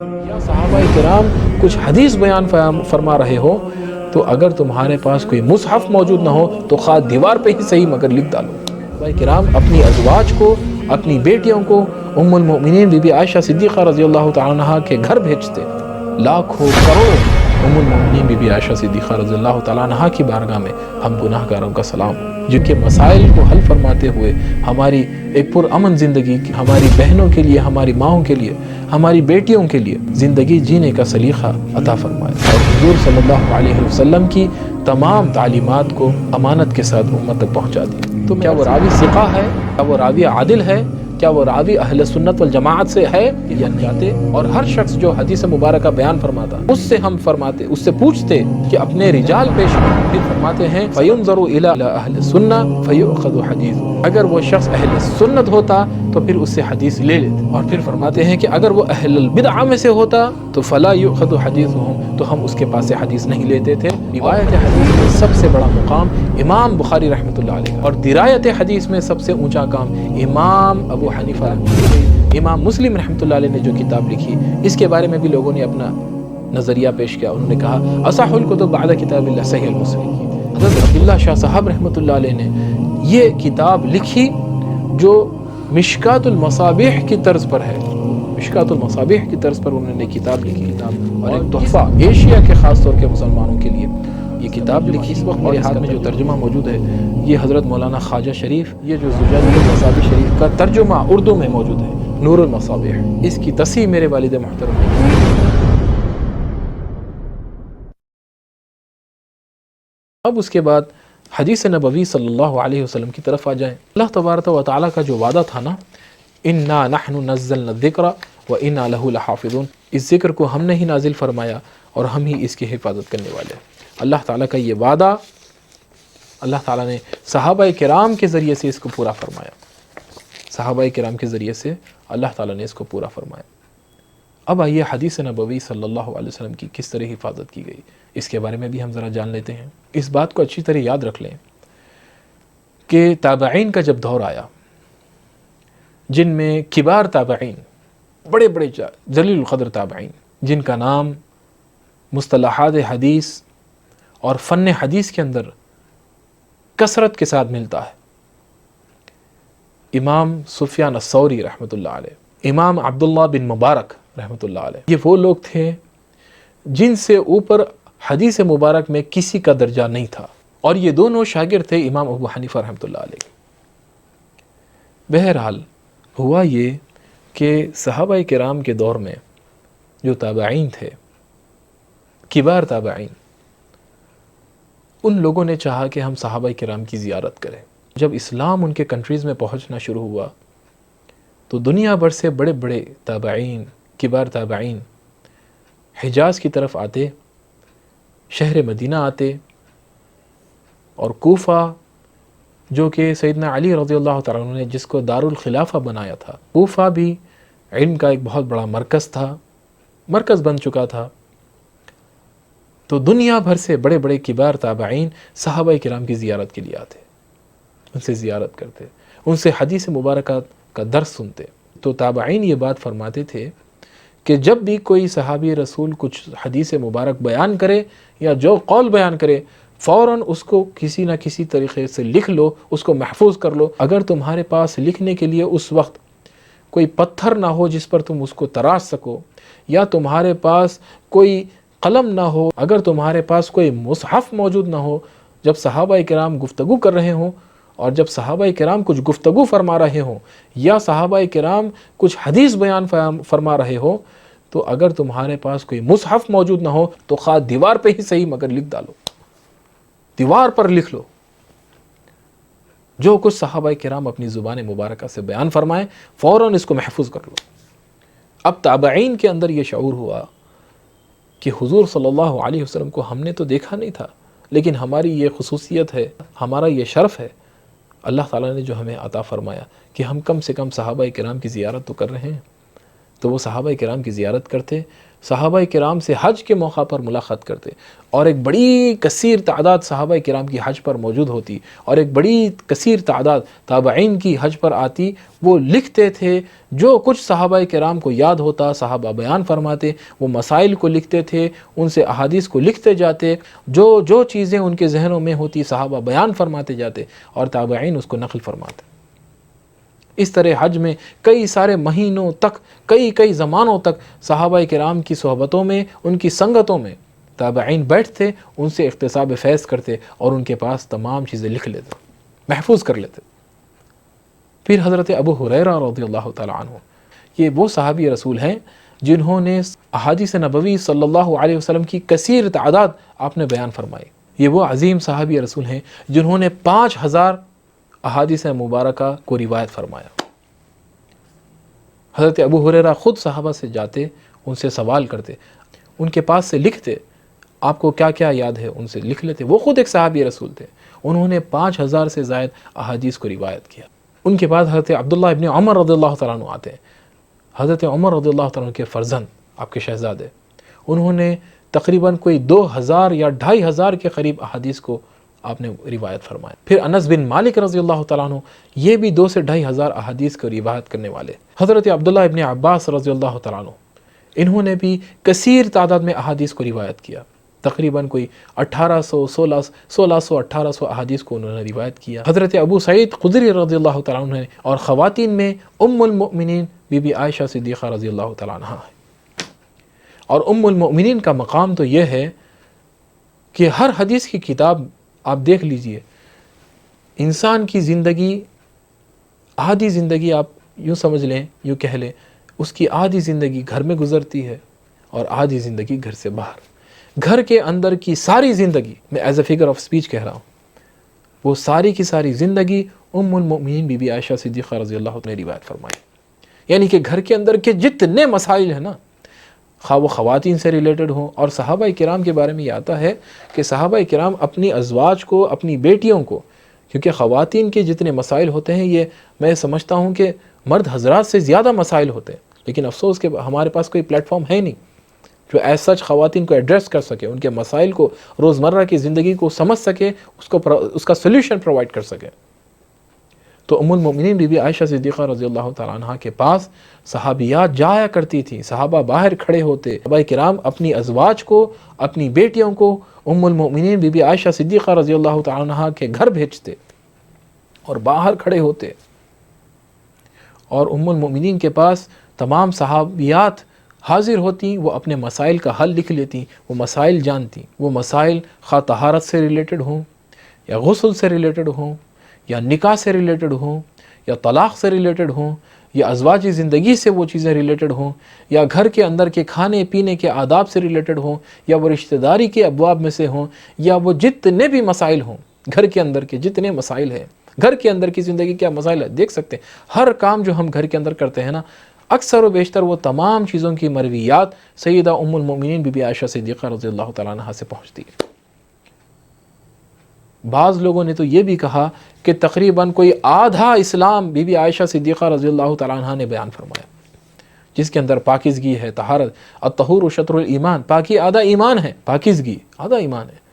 یا صحابہ کرام کچھ حدیث بیان فرما رہے ہو تو اگر تمہارے پاس کوئی مصحف موجود نہ ہو تو خواہ دیوار پہ ہی صحیح مگر لکھ ڈالو۔ صحابہ کرام اپنی ازواج کو، اپنی بیٹیوں کو ام المؤمنین بی بی عائشہ صدیقہ رضی اللہ تعالی عنہا کے گھر بھیجتے، لاکھوں کروڑوں ام المؤمنین بی بی عائشہ صدیقہ رضی اللہ تعالی عنہا کی بارگاہ میں ہم گناہ گاروں کا سلام، جن کے مسائل کو حل فرماتے ہوئے ہماری ایک پرامن زندگی، ہماری بہنوں کے لیے، ہماری ماؤں کے لیے، ہماری بیٹیوں کے لیے زندگی جینے کا سلیقہ عطا فرمائے، اور حضور صلی اللہ علیہ وسلم کی تمام تعلیمات کو امانت کے ساتھ امت تک پہنچا دی۔ تو کیا وہ راوی ثقہ ہے؟ کیا وہ راوی عادل ہے؟ کیا وہ راوی اہل سنت والجماعت سے ہے یا نہیں جاتے؟ اور ہر شخص جو حدیث مبارکہ بیان فرماتا اس سے ہم فرماتے، اس سے پوچھتے کہ اپنے رجال پیش کریں، پھر فرماتے ہیں فَيُنظَرُ إِلَىٰ أَهْلِ السُّنَّةِ فَيُؤْخَذُ حَدِيثُهُ، اگر وہ شخص اہل سنت ہوتا تو پھر اس سے حدیث لے لیتے، اور پھر فرماتے ہیں کہ اگر وہ اہل البدع میں سے ہوتا تو فَلَا يُؤْخَذُ حَدِيثُهُ، تو ہم اس کے پاس سے حدیث نہیں لیتے تھے۔ روایت حدیث میں سب سے بڑا مقام امام بخاری رحمۃ اللہ علیہ، اور درایت حدیث میں سب سے اونچا کام امام ابو حنیفہ رحمۃ اللہ علیہ۔ امام مسلم رحمۃ اللہ علیہ نے جو کتاب لکھی، اس کے بارے میں بھی لوگوں نے اپنا نظریہ پیش کیا، انہوں نے کہا اصح الکتب بعد کتاب اللہ صحیح المسلم۔ حضرت عبداللہ شاہ صاحب رحمۃ اللہ علیہ نے یہ کتاب لکھی جو مشکات المصابیح کی طرز پر ہے، مشکات المصابیح کی طرز پر انہوں نے کتاب لکھی، اور ایک تحفہ ایشیا کے خاص طور کے مسلمانوں کے لیے یہ کتاب لکھی۔ اس وقت میرے ہاتھ میں جو ترجمہ موجود ہے یہ حضرت مولانا خواجہ شریف، یہ جو زجاجۃ المصابیح شریف کا ترجمہ اردو میں موجود ہے، نور المصابیح، اس کی تصحیح میرے والد محترم نے کی۔ اب اس کے بعد حدیث نبوی صلی اللہ علیہ وسلم کی طرف آ جائیں۔ اللہ تبارک و تعالیٰ کا جو وعدہ تھا نا، انا نحن نزلنا الذکر وانا لہ لحافظون، اس ذکر کو ہم نے ہی نازل فرمایا اور ہم ہی اس کی حفاظت کرنے والے ہیں۔ اللہ تعالیٰ کا یہ وعدہ اللہ تعالیٰ نے صحابہ کرام کے ذریعے سے اس کو پورا فرمایا، صحابہ کرام کے ذریعے سے اللہ تعالیٰ نے اس کو پورا فرمایا۔ اب آئیے حدیث نبوی صلی اللہ علیہ وسلم کی کس طرح حفاظت کی گئی، اس کے بارے میں بھی ہم ذرا جان لیتے ہیں۔ اس بات کو اچھی طرح یاد رکھ لیں کہ تابعین کا جب دور آیا، جن میں کبار تابعین، بڑے بڑے جلیل القدر تابعین، جن کا نام مصطلحات حدیث اور فن حدیث کے اندر کثرت کے ساتھ ملتا ہے، امام سفیان الثوری رحمۃ اللہ علیہ، امام عبداللہ بن مبارک رحمۃ اللہ علیہ، یہ وہ لوگ تھے جن سے اوپر حدیث مبارک میں کسی کا درجہ نہیں تھا، اور یہ دونوں شاگرد تھے امام ابو حنیفہ رحمۃ اللہ علیہ۔ بہرحال ہوا یہ کہ صحابہ کرام کے دور میں جو تابعین تھے، کبار تابعین، ان لوگوں نے چاہا کہ ہم صحابہ کرام کی زیارت کریں۔ جب اسلام ان کے کنٹریز میں پہنچنا شروع ہوا تو دنیا بھر سے بڑے بڑے تابعین، کبار تابعین حجاز کی طرف آتے، شہر مدینہ آتے، اور کوفہ جو کہ سیدنا علی رضی اللہ تعالیٰ عنہ نے جس کو دار الخلافہ بنایا تھا، کوفہ بھی علم کا ایک بہت بڑا مرکز تھا، مرکز بن چکا تھا، تو دنیا بھر سے بڑے بڑے کبار تابعین صحابہ کرام کی زیارت کے لیے آتے، ان سے زیارت کرتے، ان سے حدیث مبارکہ کا درس سنتے۔ تو تابعین یہ بات فرماتے تھے کہ جب بھی کوئی صحابی رسول کچھ حدیث مبارک بیان کرے یا جو قول بیان کرے، فوراً اس کو کسی نہ کسی طریقے سے لکھ لو، اس کو محفوظ کر لو۔ اگر تمہارے پاس لکھنے کے لیے اس وقت کوئی پتھر نہ ہو جس پر تم اس کو تراش سکو، یا تمہارے پاس کوئی قلم نہ ہو، اگر تمہارے پاس کوئی مصحف موجود نہ ہو، جب صحابہ کرام گفتگو کر رہے ہوں اور جب صحابہ کرام کچھ گفتگو فرما رہے ہوں یا صحابہ کرام کچھ حدیث بیان فرما رہے ہوں، تو اگر تمہارے پاس کوئی مصحف موجود نہ ہو تو خواہ دیوار پہ ہی صحیح مگر لکھ ڈالو، دیوار پر لکھ لو، جو کچھ صحابہ کرام اپنی زبان مبارکہ سے بیان فرمائیں فوراً اس کو محفوظ کر لو۔ اب تابعین کے اندر یہ شعور ہوا کہ حضور صلی اللہ علیہ وسلم کو ہم نے تو دیکھا نہیں تھا، لیکن ہماری یہ خصوصیت ہے، ہمارا یہ شرف ہے، اللہ تعالیٰ نے جو ہمیں عطا فرمایا کہ ہم کم سے کم صحابہ کرام کی زیارت تو کر رہے ہیں۔ تو وہ صحابہ کرام کی زیارت کرتے صحابہ کرام سے حج کے موقع پر ملاقات کرتے، اور ایک بڑی کثیر تعداد صحابہ کرام کی حج پر موجود ہوتی، اور ایک بڑی کثیر تعداد تابعین کی حج پر آتی، وہ لکھتے تھے جو کچھ صحابہ کرام کو یاد ہوتا، صحابہ بیان فرماتے، وہ مسائل کو لکھتے تھے، ان سے احادیث کو لکھتے جاتے، جو چیزیں ان کے ذہنوں میں ہوتی صحابہ بیان فرماتے جاتے، اور تابعین اس کو نقل فرماتے۔ اس طرح حج میں کئی سارے مہینوں تک، کئی زمانوں تک صحابہ کرام کی صحبتوں میں، ان کی سنگتوں میں تابعین بیٹھتے، ان سے اکتساب فیض کرتے، اور ان کے پاس تمام چیزیں لکھ لیتے، محفوظ کر لیتے۔ پھر حضرت ابو ہریرہ رضی اللہ تعالیٰ عنہ، یہ وہ صحابی رسول ہیں جنہوں نے احادیث نبوی صلی اللہ علیہ وسلم کی کثیر تعداد آپ نے بیان فرمائی۔ یہ وہ عظیم صحابی رسول ہیں جنہوں نے 5000 احادیث مبارکہ کو روایت فرمایا۔ حضرت ابو ہریرہ خود صحابہ سے جاتے، ان سے سوال کرتے، ان کے پاس سے لکھتے، آپ کو کیا کیا یاد ہے ان سے لکھ لیتے۔ وہ خود ایک صحابی رسول تھے، انہوں نے 5000 سے زائد احادیث کو روایت کیا۔ ان کے بعد حضرت عبداللہ ابن عمر رضی اللہ تعالیٰ عنہ آتے ہیں۔ حضرت عمر رضی اللہ تعالیٰ عنہ کے فرزند، آپ کے شہزادے، انہوں نے تقریباً کوئی 2000 یا 2500 کے قریب احادیث کو آپ نے روایت فرمایا۔ پھر انس بن مالک رضی اللہ تعالیٰ عنہ، یہ بھی 2 سے 2500 احادیث کو روایت کرنے والے۔ حضرت عبداللہ ابن عباس رضی اللہ تعالیٰ عنہ، انہوں نے بھی کثیر تعداد میں احادیث کو روایت کیا، تقریباً کوئی 1600 احادیث کو انہوں نے روایت کیا۔ حضرت ابو سعید خدری رضی اللہ تعالیٰ عنہ، اور خواتین میں ام المؤمنین بی بی عائشہ صدیقہ رضی اللہ تعالیٰ عنہ ہے۔ اور ام المؤمنین کا مقام تو یہ ہے کہ ہر حدیث کی کتاب آپ دیکھ لیجئے، انسان کی زندگی، آدھی زندگی آپ یوں سمجھ لیں، یوں کہہ لیں، اس کی آدھی زندگی گھر میں گزرتی ہے اور آدھی زندگی گھر سے باہر۔ گھر کے اندر کی ساری زندگی، میں as a figure of speech کہہ رہا ہوں، وہ ساری کی ساری زندگی ام المؤمنین بی بی عائشہ صدیقہ رضی اللہ عنہ نے روایت فرمائی۔ یعنی کہ گھر کے اندر کے جتنے مسائل ہیں نا، خواہ وہ خواتین سے ریلیٹڈ ہوں، اور صحابہ کرام کے بارے میں یہ آتا ہے کہ صحابہ کرام اپنی ازواج کو، اپنی بیٹیوں کو، کیونکہ خواتین کے جتنے مسائل ہوتے ہیں، یہ میں سمجھتا ہوں کہ مرد حضرات سے زیادہ مسائل ہوتے ہیں، لیکن افسوس کہ ہمارے پاس کوئی پلیٹ فارم ہے نہیں جو ایز سچ خواتین کو ایڈریس کر سکے، ان کے مسائل کو، روزمرہ کی زندگی کو سمجھ سکے، اس کا سلوشن پرووائڈ کر سکے۔ تو ام المؤمنین بی بی عائشہ صدیقہ رضی اللہ تعالیٰ عنہ کے پاس صحابیات جایا کرتی تھیں، صحابہ باہر کھڑے ہوتے، صحابہ کرام اپنی ازواج کو، اپنی بیٹیوں کو ام المؤمنین بی بی عائشہ صدیقہ رضی اللہ تعالیٰ عنہ کے گھر بھیجتے اور باہر کھڑے ہوتے، اور ام المؤمنین کے پاس تمام صحابیات حاضر ہوتی، وہ اپنے مسائل کا حل لکھ لیتی، وہ مسائل جانتی، وہ مسائل خواہ طہارت سے ریلیٹڈ ہوں، یا غسل سے ریلیٹڈ ہوں، یا نکاح سے ریلیٹڈ ہوں، یا طلاق سے ریلیٹڈ ہوں، یا ازواجی زندگی سے وہ چیزیں ریلیٹڈ ہوں، یا گھر کے اندر کے کھانے پینے کے آداب سے ریلیٹڈ ہوں، یا وہ رشتہ داری کے ابواب میں سے ہوں، یا وہ جتنے بھی مسائل ہوں، گھر کے اندر کے جتنے مسائل ہیں، گھر کے اندر کی زندگی کیا مسائل ہے، دیکھ سکتے ہیں ہر کام جو ہم گھر کے اندر کرتے ہیں نا، اکثر و بیشتر وہ تمام چیزوں کی مرویات سیدہ ام المؤمنین بی بی عائشہ صدیقہ رضی اللہ تعالیٰ عنہ سے پہنچتی ہے۔ بعض لوگوں نے تو یہ بھی کہا کہ تقریباً کوئی آدھا اسلام بی بی عائشہ صدیقہ رضی اللہ تعالیٰ عنہ نے بیان فرمایا، جس کے اندر پاکیزگی ہے، طہارت، الطہور شطر الایمان، پاکی آدھا ایمان ہے، پاکیزگی آدھا ایمان ہے۔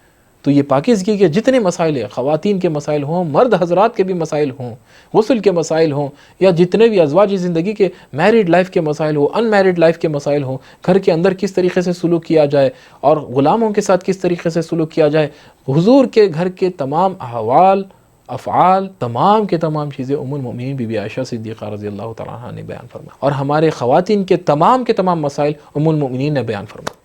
تو یہ پاکیزگی کے جتنے مسائل ہیں، خواتین کے مسائل ہوں، مرد حضرات کے بھی مسائل ہوں، غسل کے مسائل ہوں، یا جتنے بھی ازواجی زندگی کے میریڈ لائف کے مسائل ہوں، ان میریڈ لائف کے مسائل ہوں، گھر کے اندر کس طریقے سے سلوک کیا جائے اور غلاموں کے ساتھ کس طریقے سے سلوک کیا جائے، حضور کے گھر کے تمام احوال، افعال، تمام کے تمام چیزیں ام المؤمنین بی بی عائشہ صدیقہ رضی اللہ تعالیٰ عنہ نے بیان فرمایا، اور ہمارے خواتین کے تمام مسائل ام المؤمنین نے بیان فرمایا۔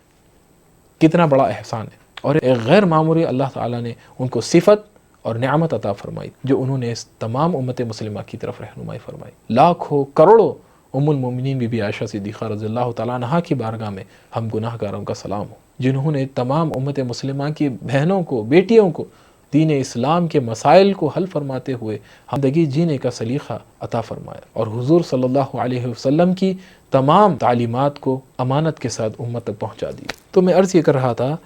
کتنا بڑا احسان ہے، اور ایک غیر معمولی اللہ تعالیٰ نے ان کو صفت اور نعمت عطا فرمائی، جو انہوں نے اس تمام امت مسلمہ کی طرف رہنمائی فرمائی۔ لاکھوں کروڑوں ام المؤمنین بی بی عائشہ صدیقہ رضی اللہ تعالیٰ عنہ کی بارگاہ میں ہم گناہ گاروں کا سلام ہو، جنہوں نے تمام امت مسلمہ کی بہنوں کو، بیٹیوں کو دین اسلام کے مسائل کو حل فرماتے ہوئے زندگی جینے کا سلیقہ عطا فرمایا، اور حضور صلی اللہ علیہ وسلم کی تمام تعلیمات کو امانت کے ساتھ امت تک پہنچا دی۔ تو میں عرض یہ کر رہا تھا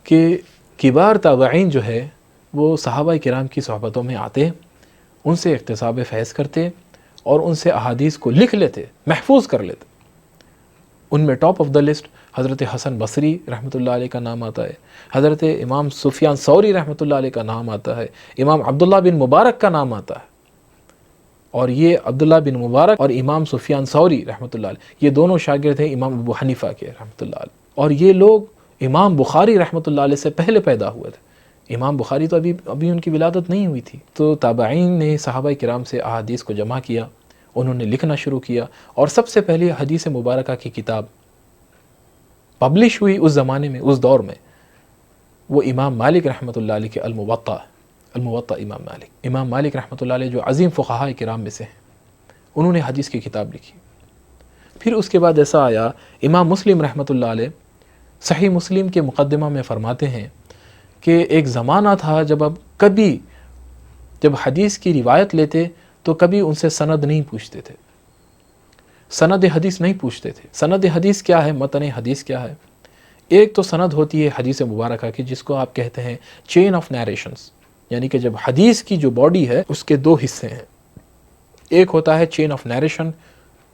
کہ کبار تابعین جو ہے وہ صحابہ کرام کی صحبتوں میں آتے، ان سے اکتساب فیض کرتے، اور ان سے احادیث کو لکھ لیتے، محفوظ کر لیتے۔ ان میں ٹاپ آف دا لسٹ حضرت حسن بصری رحمۃ اللہ علیہ کا نام آتا ہے، حضرت امام سفیان ثوری رحمۃ اللہ علیہ کا نام آتا ہے، امام عبداللہ بن مبارک کا نام آتا ہے. اور یہ عبداللہ بن مبارک اور امام سفیان ثوری رحمۃ اللہ علیہ یہ دونوں شاگرد ہیں امام ابو حنیفہ کے رحمۃ اللہ علیہ. اور یہ لوگ امام بخاری رحمۃ اللہ علیہ سے پہلے پیدا ہوئے تھے. امام بخاری تو ابھی ان کی ولادت نہیں ہوئی تھی. تو تابعین نے صحابہ کرام سے احادیث کو جمع کیا، انہوں نے لکھنا شروع کیا، اور سب سے پہلے حدیث مبارکہ کی کتاب پبلش ہوئی اس زمانے میں، اس دور میں، وہ امام مالک رحمۃ اللہ علیہ کے الموطا امام مالک رحمۃ اللہ علیہ جو عظیم فقہاء کرام میں سے ہیں، انہوں نے حدیث کی کتاب لکھی. پھر اس کے بعد ایسا آیا، امام مسلم رحمۃ اللہ علیہ صحیح مسلم کے مقدمہ میں فرماتے ہیں کہ ایک زمانہ تھا جب حدیث کی روایت لیتے تو کبھی ان سے سند نہیں پوچھتے تھے، سند حدیث نہیں پوچھتے تھے. سند حدیث کیا ہے، متن حدیث کیا ہے؟ ایک تو سند ہوتی ہے حدیث مبارکہ کی، جس کو آپ کہتے ہیں چین آف نیریشنز، یعنی کہ جب حدیث کی جو باڈی ہے اس کے دو حصے ہیں. ایک ہوتا ہے چین آف نیریشن،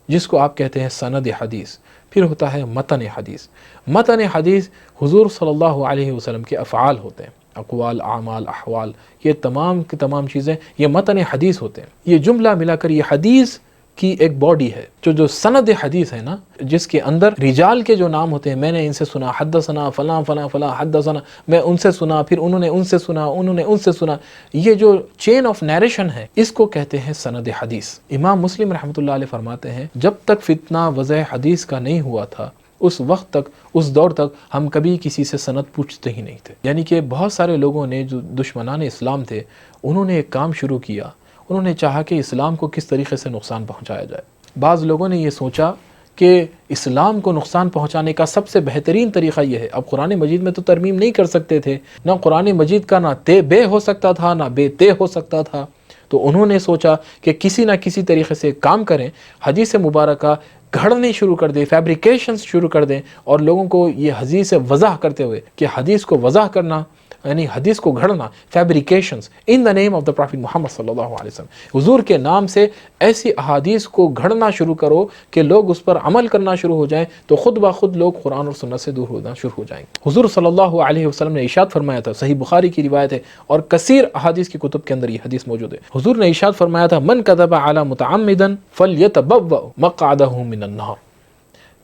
جس کو آپ کہتے ہیں سند حدیث. پھر ہوتا ہے متن حدیث. متن حدیث حضور صلی اللہ علیہ وسلم کے افعال ہوتے ہیں، اقوال، اعمال، احوال، یہ تمام کی تمام چیزیں یہ متن حدیث ہوتے ہیں. یہ جملہ ملا کر یہ حدیث کی ایک باڈی ہے. جو سند حدیث ہے نا، جس کے اندر رجال کے جو نام ہوتے ہیں، میں نے ان سے سنا، حدثنا فلاں فلاں فلاں حدثنا، میں ان سے سنا، پھر انہوں نے ان سے سنا، انہوں نے ان سے سنا، یہ جو چین آف نیریشن ہے اس کو کہتے ہیں سند حدیث. امام مسلم رحمۃ اللہ علیہ فرماتے ہیں جب تک فتنہ وضع حدیث کا نہیں ہوا تھا، اس وقت تک، اس دور تک ہم کبھی کسی سے سند پوچھتے ہی نہیں تھے. یعنی کہ بہت سارے لوگوں نے جو دشمنان اسلام تھے، انہوں نے ایک کام شروع کیا، انہوں نے چاہا کہ اسلام کو کس طریقے سے نقصان پہنچایا جائے. بعض لوگوں نے یہ سوچا کہ اسلام کو نقصان پہنچانے کا سب سے بہترین طریقہ یہ ہے. اب قرآن مجید میں تو ترمیم نہیں کر سکتے تھے، نہ قرآن مجید کا نہ تے بے ہو سکتا تھا، نہ بے تے ہو سکتا تھا. تو انہوں نے سوچا کہ کسی نہ کسی طریقے سے کام کریں، حدیث مبارکہ گھڑنے شروع کر دیں، فیبریکیشنز شروع کر دیں، اور لوگوں کو یہ حدیث وضاح کرتے ہوئے کہ حدیث کو وضاح کرنا یعنی حدیث کو گھڑنا، فیبریکیشنز ان دا نیم آف دا پروفیٹ محمد صلی اللہ علیہ وسلم. حضور کے نام سے ایسی احادیث کو گھڑنا شروع کرو کہ لوگ اس پر عمل کرنا شروع ہو جائیں، تو خود بخود لوگ قرآن اور سنت سے دور ہونا شروع ہو جائیں گے. حضور صلی اللہ علیہ وسلم نے ارشاد فرمایا تھا، صحیح بخاری کی روایت ہے اور کثیر احادیث کی کتب کے اندر یہ حدیث موجود ہے. حضور نے ارشاد فرمایا تھا، من کذب علی متعمدا فلیتبوأ مقعدہ من النار.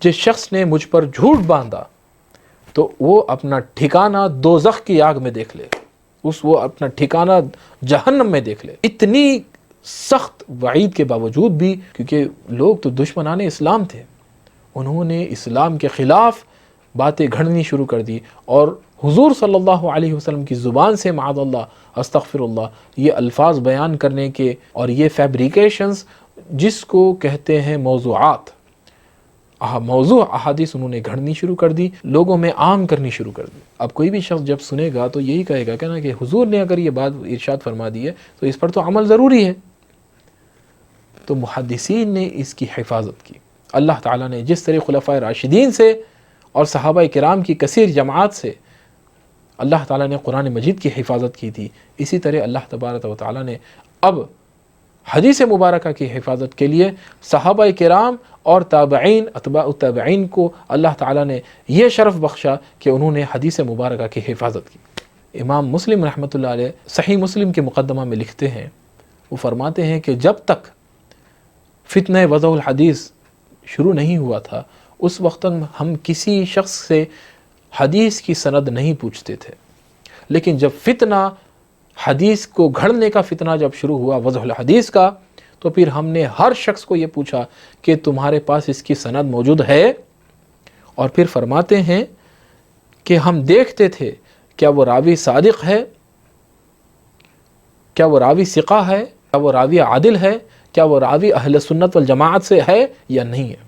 جس شخص نے مجھ پر جھوٹ باندھا تو وہ اپنا ٹھکانہ دوزخ کی آگ میں دیکھ لے، وہ اپنا ٹھکانہ جہنم میں دیکھ لے. اتنی سخت وعید کے باوجود بھی، کیونکہ لوگ تو دشمنان اسلام تھے، انہوں نے اسلام کے خلاف باتیں گھڑنی شروع کر دی، اور حضور صلی اللہ علیہ وسلم کی زبان سے معاذ اللہ استغفر اللہ یہ الفاظ بیان کرنے کے، اور یہ فیبریکیشنز جس کو کہتے ہیں موضوعات، موضوع احادیث انہوں نے گھڑنی شروع کر دی، لوگوں میں عام کرنی شروع کر دی. اب کوئی بھی شخص جب سنے گا تو یہی کہے گا کہ نا کہ حضور نے اگر یہ بات ارشاد فرما دی ہے تو اس پر تو عمل ضروری ہے. تو محدثین نے اس کی حفاظت کی. اللہ تعالیٰ نے جس طرح خلفائے راشدین سے اور صحابہ کرام کی کثیر جماعت سے اللہ تعالیٰ نے قرآن مجید کی حفاظت کی تھی، اسی طرح اللہ تبارک و تعالیٰ نے اب حدیث مبارکہ کی حفاظت کے لیے صحابہ کرام اور تابعین، اتباع التابعین کو اللہ تعالیٰ نے یہ شرف بخشا کہ انہوں نے حدیث مبارکہ کی حفاظت کی. امام مسلم رحمۃ اللہ علیہ صحیح مسلم کے مقدمہ میں لکھتے ہیں، وہ فرماتے ہیں کہ جب تک فتنہ وضع الحدیث شروع نہیں ہوا تھا، اس وقت ہم کسی شخص سے حدیث کی سند نہیں پوچھتے تھے. لیکن جب فتنہ حدیث کو گھڑنے کا فتنہ جب شروع ہوا وضع الحدیث کا، تو پھر ہم نے ہر شخص کو یہ پوچھا کہ تمہارے پاس اس کی سند موجود ہے. اور پھر فرماتے ہیں کہ ہم دیکھتے تھے کیا وہ راوی صادق ہے، کیا وہ راوی ثقہ ہے، کیا وہ راوی عادل ہے، کیا وہ راوی اہل سنت والجماعت سے ہے یا نہیں ہے.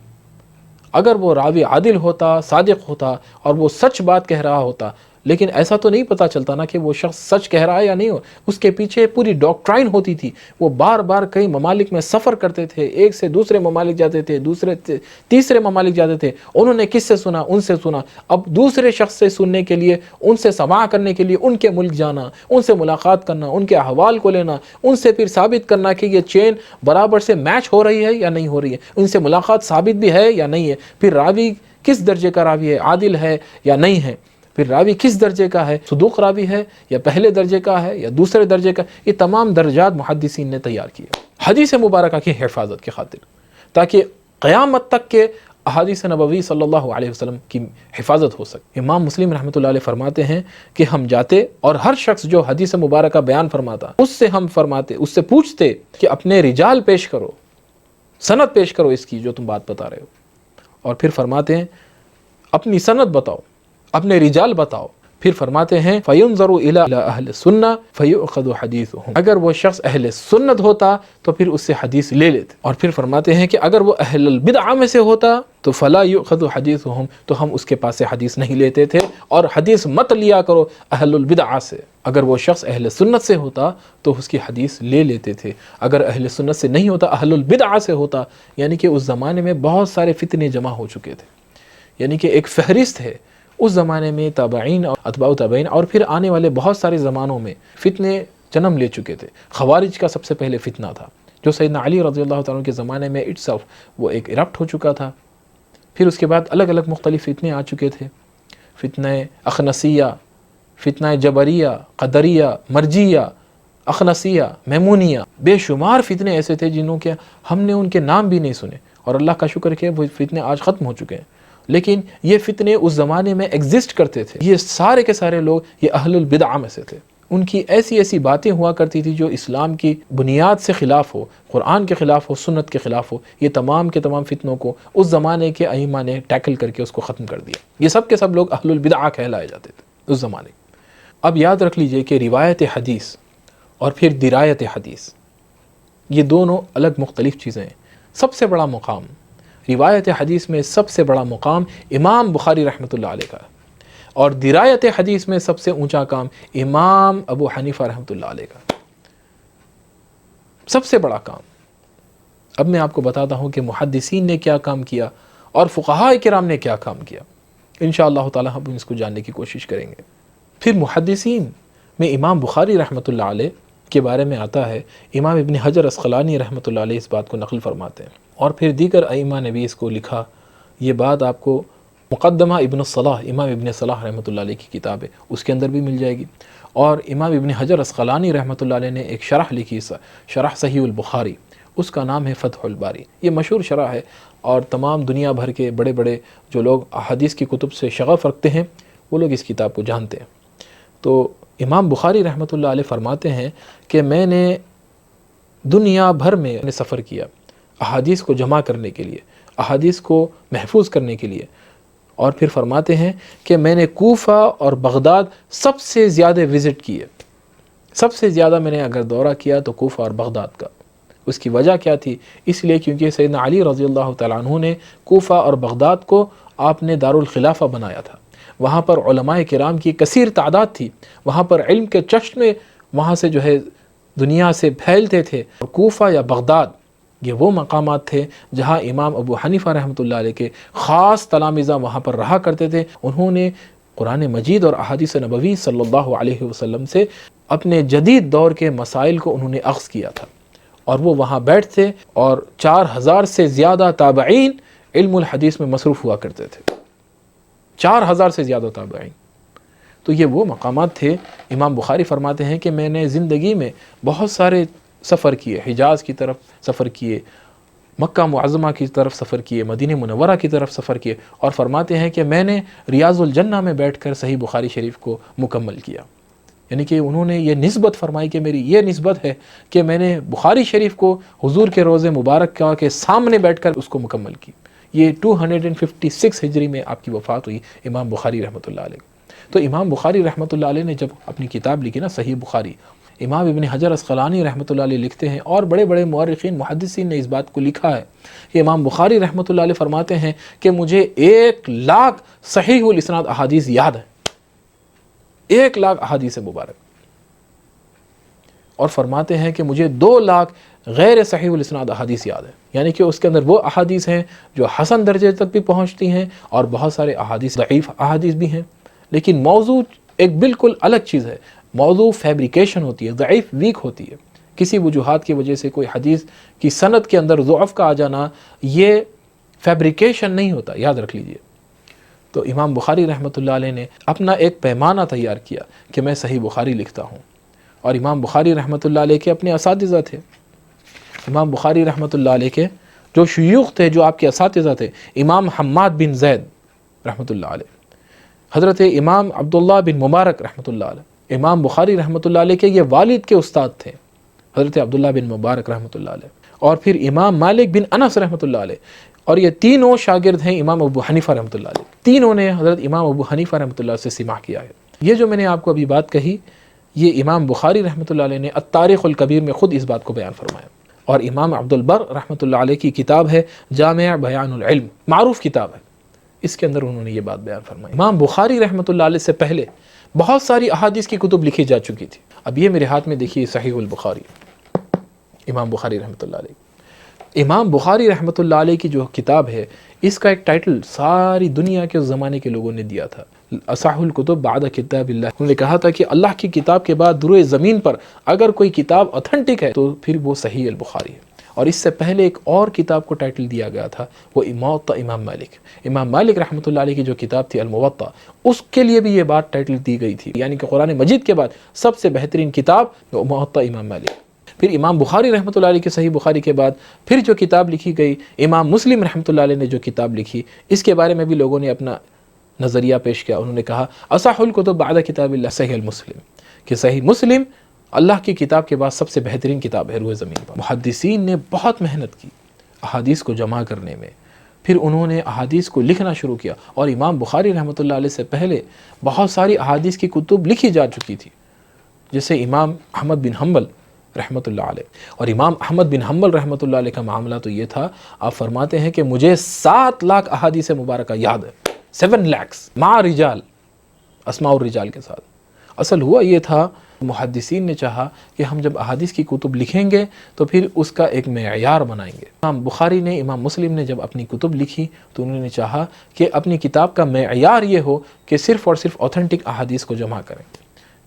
اگر وہ راوی عادل ہوتا، صادق ہوتا اور وہ سچ بات کہہ رہا ہوتا، لیکن ایسا تو نہیں پتہ چلتا نا کہ وہ شخص سچ کہہ رہا ہے یا نہیں ہو. اس کے پیچھے پوری ڈاکٹرائن ہوتی تھی. وہ بار بار کئی ممالک میں سفر کرتے تھے، ایک سے دوسرے ممالک جاتے تھے، دوسرے تیسرے ممالک جاتے تھے. انہوں نے کس سے سنا؟ ان سے سنا. اب دوسرے شخص سے سننے کے لیے، ان سے سماع کرنے کے لیے ان کے ملک جانا، ان سے ملاقات کرنا، ان کے احوال کو لینا، ان سے پھر ثابت کرنا کہ یہ چین برابر سے میچ ہو رہی ہے یا نہیں ہو رہی ہے، ان سے ملاقات ثابت بھی ہے یا نہیں ہے. پھر راوی کس درجے کا راوی ہے، عادل ہے یا نہیں ہے، پھر راوی کس درجے کا ہے، صدوق راوی ہے یا پہلے درجے کا ہے یا دوسرے درجے کا، یہ تمام درجات محدثین نے تیار کیا حدیث مبارکہ کی حفاظت کی خاطر، تاکہ قیامت تک کے احادیث نبوی صلی اللہ علیہ وسلم کی حفاظت ہو سکے۔ امام مسلم رحمۃ اللہ علیہ فرماتے ہیں کہ ہم جاتے اور ہر شخص جو حدیث مبارکہ بیان فرماتا اس سے ہم فرماتے، اس سے پوچھتے کہ اپنے رجال پیش کرو، سند پیش کرو اس کی جو تم بات بتا رہے ہو، اور پھر فرماتے ہیں اپنی سند بتاؤ، اپنے رجال بتاؤ، پھر فرماتے ہیں فَيُنظَرُ إِلَىٰ أَهْلِ السُّنَّةِ فَيُؤْخَذُ حَدِيثُهُمْ، اگر وہ شخص اہل سنت ہوتا تو پھر اس سے حدیث لے لیتے، اور پھر فرماتے ہیں کہ اگر وہ اہل البدع میں سے ہوتا تو فَلَا يُؤْخَذُ حَدِيثُهُمْ، تو ہم اس کے پاس سے حدیث نہیں لیتے تھے، اور حدیث مت لیا کرو اہل البدع سے۔ اگر وہ شخص اہل سنت سے ہوتا تو اس کی حدیث لے لیتے تھے، اگر اہل سنت سے نہیں ہوتا، اہل البدع سے ہوتا، یعنی کہ اس زمانے میں بہت سارے فتنے جمع ہو چکے تھے، یعنی کہ ایک فہرست ہے اس زمانے میں تابعین اور اتباع تابعین اور پھر آنے والے بہت سارے زمانوں میں فتنے جنم لے چکے تھے۔ خوارج کا سب سے پہلے فتنہ تھا جو سیدنا علی رضی اللہ تعالیٰ عنہ کے زمانے میں اٹسلف وہ ایک ایرپٹ ہو چکا تھا، پھر اس کے بعد الگ الگ مختلف فتنے آ چکے تھے، فتنہ اخنسیہ، فتنہ جبریہ، قدریہ، مرجیہ، اخنسیہ، میمونیہ، بے شمار فتنے ایسے تھے جنہوں کے ہم نے ان کے نام بھی نہیں سنے، اور اللہ کا شکر کہ وہ فتنے آج ختم ہو چکے ہیں، لیکن یہ فتنے اس زمانے میں ایگزسٹ کرتے تھے۔ یہ سارے کے سارے لوگ یہ اہل البدع میں سے تھے، ان کی ایسی ایسی باتیں ہوا کرتی تھی جو اسلام کی بنیاد سے خلاف ہو، قرآن کے خلاف ہو، سنت کے خلاف ہو۔ یہ تمام کے تمام فتنوں کو اس زمانے کے ائمہ نے ٹیکل کر کے اس کو ختم کر دیا۔ یہ سب کے سب لوگ اہل البدع کہلائے جاتے تھے اس زمانے۔ اب یاد رکھ لیجئے کہ روایت حدیث اور پھر درایت حدیث یہ دونوں الگ مختلف چیزیں ہیں۔ سب سے بڑا مقام روایت حدیث میں، سب سے بڑا مقام امام بخاری رحمۃ اللہ علیہ کا، اور درایت حدیث میں سب سے اونچا کام امام ابو حنیفہ رحمۃ اللہ علیہ کا، سب سے بڑا کام۔ اب میں آپ کو بتاتا ہوں کہ محدثین نے کیا کام کیا اور فقہاء کرام نے کیا کام کیا، انشاءاللہ تعالی ہم اس کو جاننے کی کوشش کریں گے۔ پھر محدثین میں امام بخاری رحمۃ اللہ علیہ کے بارے میں آتا ہے، امام ابن حجر عسقلانی رحمۃ اللہ علیہ اس بات کو نقل فرماتے ہیں، اور پھر دیگر ائمہ نے بھی اس کو لکھا۔ یہ بات آپ کو مقدمہ ابن الصلاح، امام ابن صلاح رحمۃ اللہ علیہ کی کتاب ہے، اس کے اندر بھی مل جائے گی، اور امام ابن حجر عسقلانی رحمۃ اللہ علیہ نے ایک شرح لکھی، شرح صحیح البخاری، اس کا نام ہے فتح الباری۔ یہ مشہور شرح ہے، اور تمام دنیا بھر کے بڑے بڑے جو لوگ احادیث کی کتب سے شغف رکھتے ہیں وہ لوگ اس کتاب کو جانتے ہیں۔ تو امام بخاری رحمۃ اللہ علیہ فرماتے ہیں کہ میں نے دنیا بھر میں سفر کیا احادیث کو جمع کرنے کے لیے، احادیث کو محفوظ کرنے کے لیے، اور پھر فرماتے ہیں کہ میں نے کوفہ اور بغداد سب سے زیادہ وزٹ کیے، سب سے زیادہ میں نے اگر دورہ کیا تو کوفہ اور بغداد کا۔ اس کی وجہ کیا تھی؟ اس لیے کیونکہ سیدنا علی رضی اللہ تعالیٰ عنہ نے کوفہ اور بغداد کو آپ نے دارالخلافہ بنایا تھا، وہاں پر علماء کرام کی کثیر تعداد تھی، وہاں پر علم کے چشمے وہاں سے جو ہے دنیا سے پھیلتے تھے، اور کوفہ یا بغداد یہ وہ مقامات تھے جہاں امام ابو حنیفہ رحمۃ اللہ علیہ کے خاص تلامذہ وہاں پر رہا کرتے تھے۔ انہوں نے قرآن مجید اور احادیث نبوی صلی اللہ علیہ وسلم سے اپنے جدید دور کے مسائل کو انہوں نے اخذ کیا تھا، اور وہ وہاں بیٹھتے، اور 4000 سے زیادہ تابعین علم الحدیث میں مصروف ہوا کرتے تھے، 4000 سے زیادہ تابعین۔ تو یہ وہ مقامات تھے۔ امام بخاری فرماتے ہیں کہ میں نے زندگی میں بہت سارے سفر کیے، حجاز کی طرف سفر کیے، مکہ معظمہ کی طرف سفر کیے، مدینہ منورہ کی طرف سفر کیے، اور فرماتے ہیں کہ میں نے ریاض الجنہ میں بیٹھ کر صحیح بخاری شریف کو مکمل کیا۔ یعنی کہ انہوں نے یہ نسبت فرمائی کہ میری یہ نسبت ہے کہ میں نے بخاری شریف کو حضور کے روضہ مبارک کے سامنے بیٹھ کر اس کو مکمل کی۔ یہ 256 ہجری میں آپ کی وفات ہوئی امام بخاری رحمۃ اللہ علیہ۔ تو امام بخاری رحمۃ اللہ علیہ نے جب اپنی کتاب لکھی نا صحیح بخاری، امام ابن حجر عسقلانی رحمۃ اللہ علیہ لکھتے ہیں، اور بڑے بڑے مورخین محدثین نے اس بات کو لکھا ہے کہ امام بخاری رحمۃ اللہ علیہ فرماتے ہیں کہ مجھے 1,00,000 صحیح الاسناد احادیث یاد ہے، 1,00,000 احادیث مبارک، اور فرماتے ہیں کہ مجھے 2,00,000 غیر صحیح الاسناد احادیث یاد ہے، یعنی کہ اس کے اندر وہ احادیث ہیں جو حسن درجے تک بھی پہنچتی ہیں، اور بہت سارے احادیث ضعیف احادیث بھی ہیں۔ لیکن موضوع ایک بالکل الگ چیز ہے، موضوع فیبریکیشن ہوتی ہے، ضعیف ویک ہوتی ہے، کسی وجوہات کی وجہ سے کوئی حدیث کی سند کے اندر ضعف کا آ جانا، یہ فیبریکیشن نہیں ہوتا، یاد رکھ لیجئے۔ تو امام بخاری رحمۃ اللہ علیہ نے اپنا ایک پیمانہ تیار کیا کہ میں صحیح بخاری لکھتا ہوں، اور امام بخاری رحمۃ اللہ علیہ کے اپنے اساتذہ تھے۔ امام بخاری رحمۃ اللہ علیہ کے جو شیوخ تھے، جو آپ کے اساتذہ تھے، امام حماد بن زید رحمۃ اللہ علیہ، حضرت امام عبداللہ بن مبارک رحمۃ اللہ علیہ، امام بخاری رحمۃ اللہ علیہ کے یہ والد کے استاد تھے حضرت عبداللہ بن مبارک رحمۃ اللہ علیہ، اور پھر امام مالک بن انس رحمۃ اللہ علیہ، اور یہ تینوں شاگرد ہیں امام ابو حنیفہ رحمۃ اللہ علیہ، تینوں نے حضرت امام ابو حنیفہ رحمۃ اللہ سے سماع کیا ہے۔ یہ جو میں نے آپ کو ابھی بات کہی، یہ امام بخاری رحمۃ اللہ علیہ نے التاریخ الکبیر میں خود اس بات کو بیان فرمایا، اور امام عبد البر رحمۃ اللہ علیہ کی کتاب ہے جامع بیان العلم، معروف کتاب ہے، اس کے اندر انہوں نے یہ بات بیان فرمائی۔ امام بخاری رحمۃ اللہ علیہ سے پہلے بہت ساری احادیث کی کتب لکھی جا چکی تھی۔ اب یہ میرے ہاتھ میں دیکھیے صحیح البخاری، امام بخاری رحمۃ اللہ علیہ، امام بخاری رحمۃ اللہ علیہ کی جو کتاب ہے، اس کا ایک ٹائٹل ساری دنیا کے اس زمانے کے لوگوں نے دیا تھا، اصح الکتب بعد کتاب اللہ۔ انہوں نے کہا تھا کہ اللہ کی کتاب کے بعد روئے زمین پر اگر کوئی کتاب اتھینٹک ہے تو پھر وہ صحیح البخاری ہے۔ اور اس سے پہلے ایک اور کتاب کو ٹائٹل دیا گیا تھا، وہ موطا امام مالک، امام مالک رحمۃ اللہ علیہ کی جو کتاب تھی الموطا، اس کے لیے بھی یہ بات ٹائٹل دی گئی تھی، یعنی کہ قرآن مجید کے بعد سب سے بہترین کتاب موطا امام مالک۔ پھر امام بخاری رحمۃ اللہ علیہ کے صحیح بخاری کے بعد پھر جو کتاب لکھی گئی، امام مسلم رحمۃ اللہ علیہ نے جو کتاب لکھی، اس کے بارے میں بھی لوگوں نے اپنا نظریہ پیش کیا۔ انہوں نے کہا اصح الکتب بعد کتاب اللہ صحیح المسلم، کہ صحیح مسلم اللہ کی کتاب کے بعد سب سے بہترین کتاب ہے روئے زمین پر۔ محدثین نے بہت محنت کی احادیث کو جمع کرنے میں، پھر انہوں نے احادیث کو لکھنا شروع کیا، اور امام بخاری رحمۃ اللہ علیہ سے پہلے بہت ساری احادیث کی کتب لکھی جا چکی تھی، جیسے امام احمد بن حنبل رحمۃ اللہ علیہ۔ اور امام احمد بن حنبل رحمۃ اللہ علیہ کا معاملہ تو یہ تھا، آپ فرماتے ہیں کہ مجھے 7 لاکھ احادیث مبارکہ یاد ہے، 7 lakhs مع رجال، اسماء الرجال کے ساتھ۔ اصل ہوا یہ تھا، محدثین نے چاہا کہ ہم جب احادیث کی کتب لکھیں گے تو پھر اس کا ایک معیار بنائیں گے۔ امام بخاری نے، امام مسلم نے جب اپنی کتب لکھی تو انہوں نے چاہا کہ اپنی کتاب کا معیار یہ ہو کہ صرف اور صرف اوتھینٹک احادیث کو جمع کریں۔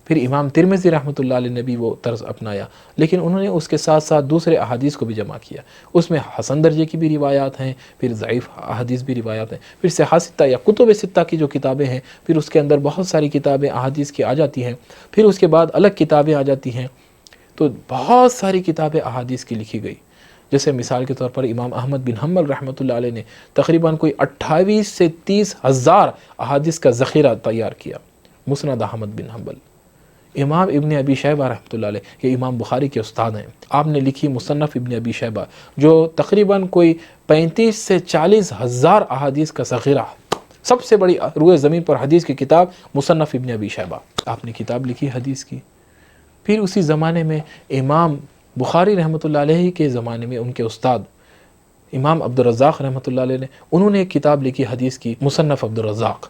پھر امام ترمذی رحمۃ اللہ علیہ نے بھی وہ طرز اپنایا، لیکن انہوں نے اس کے ساتھ ساتھ دوسرے احادیث کو بھی جمع کیا۔ اس میں حسن درجے کی بھی روایات ہیں، پھر ضعیف احادیث بھی روایات ہیں، پھر صحاح ستہ یا کتب ستہ کی جو کتابیں ہیں، پھر اس کے اندر بہت ساری کتابیں احادیث کی آ جاتی ہیں، پھر اس کے بعد الگ کتابیں آ جاتی ہیں، تو بہت ساری کتابیں احادیث کی لکھی گئی۔ جیسے مثال کے طور پر امام احمد بن حنبل رحمۃ اللہ علیہ نے تقریباً کوئی 28 سے 30 ہزار احادیث کا ذخیرہ تیار کیا، مسند احمد بن حنبل۔ امام ابن ابی شیبہ رحمۃ اللہ علیہ، یہ امام بخاری کے استاد ہیں، آپ نے لکھی مصنف ابن ابی شیبہ، جو تقریباً کوئی 35 سے 40 ہزار احادیث کا ذخیرہ، سب سے بڑی روئے زمین پر حدیث کی کتاب مصنف ابن ابی شیبہ، آپ نے کتاب لکھی حدیث کی۔ پھر اسی زمانے میں امام بخاری رحمۃ اللہ علیہ کے زمانے میں ان کے استاد امام عبد الرزاق رحمۃ اللہ علیہ نے، انہوں نے ایک کتاب لکھی حدیث کی، مصنف عبد الرزاق۔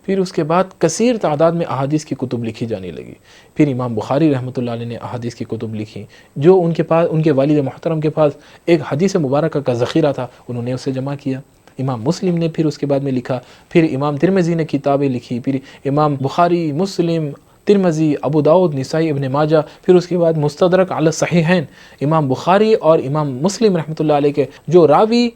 پھر اس کے بعد کثیر تعداد میں احادیث کی کتب لکھی جانے لگی۔ پھر امام بخاری رحمۃ اللہ علیہ نے احادیث کی کتب لکھی، جو ان کے پاس، ان کے والد محترم کے پاس ایک حدیث مبارکہ کا ذخیرہ تھا، انہوں نے اسے جمع کیا۔ امام مسلم نے پھر اس کے بعد میں لکھا، پھر امام ترمذی نے کتابیں لکھی، پھر امام بخاری، مسلم، ترمذی، ابو داؤد، نسائی، ابن ماجہ، پھر اس کے بعد مستدرک علی الصحیحین، امام بخاری اور امام مسلم رحمۃ اللہ علیہ کے جو راوی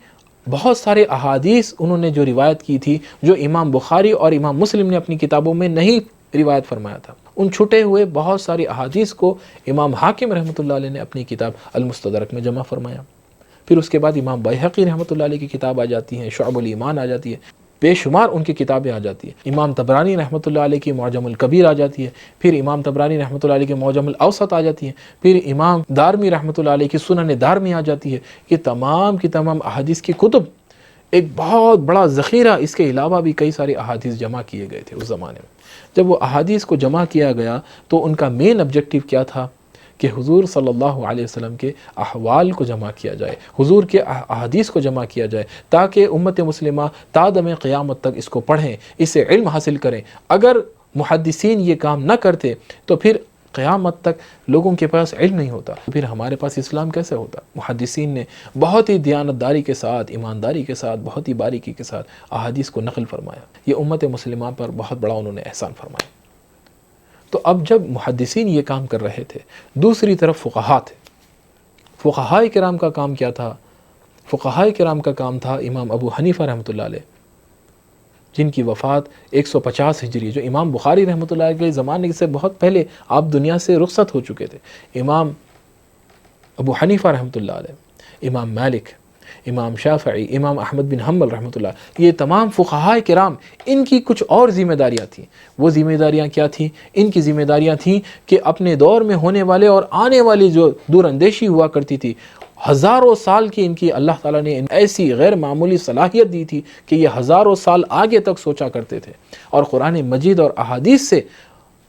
بہت سارے احادیث انہوں نے جو روایت کی تھی، جو امام بخاری اور امام مسلم نے اپنی کتابوں میں نہیں روایت فرمایا تھا، ان چھٹے ہوئے بہت ساری احادیث کو امام حاکم رحمۃ اللہ علیہ نے اپنی کتاب المستدرک میں جمع فرمایا۔ پھر اس کے بعد امام بیہقی رحمۃ اللہ علیہ کی کتاب آ جاتی ہیں، شعب الایمان آ جاتی ہے، بے شمار ان کی کتابیں آ جاتی ہیں۔ امام طبرانی رحمۃ اللہ علیہ کی معجم الکبیر آ جاتی ہے، پھر امام طبرانی رحمۃ اللہ علیہ کی معجم الاوسط آ جاتی ہے، پھر امام دارمی رحمۃ اللہ علیہ کی سنن دارمی آ جاتی ہے۔ یہ تمام کی تمام احادیث کی کتب، ایک بہت بڑا ذخیرہ، اس کے علاوہ بھی کئی سارے احادیث جمع کیے گئے تھے اس زمانے میں۔ جب وہ احادیث کو جمع کیا گیا تو ان کا مین آبجیکٹیو کیا تھا کہ حضور صلی اللہ علیہ وسلم کے احوال کو جمع کیا جائے، حضور کے احادیث کو جمع کیا جائے، تاکہ امت مسلمہ تا دم قیامت تک اس کو پڑھیں، اس سے علم حاصل کریں۔ اگر محدثین یہ کام نہ کرتے تو پھر قیامت تک لوگوں کے پاس علم نہیں ہوتا، پھر ہمارے پاس اسلام کیسے ہوتا؟ محدثین نے بہت ہی دیانتداری کے ساتھ، ایمانداری کے ساتھ، بہت ہی باریکی کے ساتھ احادیث کو نقل فرمایا۔ یہ امت مسلمہ پر بہت بڑا انہوں نے احسان فرمایا۔ تو اب جب محدثین یہ کام کر رہے تھے، دوسری طرف فقہاء تھے۔ فقہاء کرام کا کام کیا تھا؟ فقہاء کرام کا کام تھا امام ابو حنیفہ رحمۃ اللہ علیہ، جن کی وفات 150 ہجری، جو امام بخاری رحمۃ اللہ کے زمانے سے بہت پہلے آپ دنیا سے رخصت ہو چکے تھے، امام ابو حنیفہ رحمۃ اللہ علیہ، امام مالک، امام شافعی، امام احمد بن حنبل رحمۃ اللہ، یہ تمام فقہاء کرام، ان کی کچھ اور ذمہ داریاں تھیں۔ وہ ذمہ داریاں کیا تھیں؟ ان کی ذمہ داریاں تھیں کہ اپنے دور میں ہونے والے اور آنے والی جو دور اندیشی ہوا کرتی تھی، ہزاروں سال کی ان کی اللہ تعالیٰ نے ایسی غیر معمولی صلاحیت دی تھی کہ یہ ہزاروں سال آگے تک سوچا کرتے تھے، اور قرآن مجید اور احادیث سے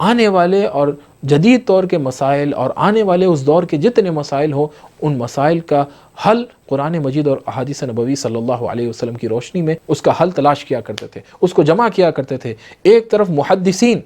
آنے والے اور جدید طور کے مسائل اور آنے والے اس دور کے جتنے مسائل ہو، ان مسائل کا حل قرآن مجید اور احادیث نبوی صلی اللہ علیہ وسلم کی روشنی میں اس کا حل تلاش کیا کرتے تھے، اس کو جمع کیا کرتے تھے۔ ایک طرف محدثین،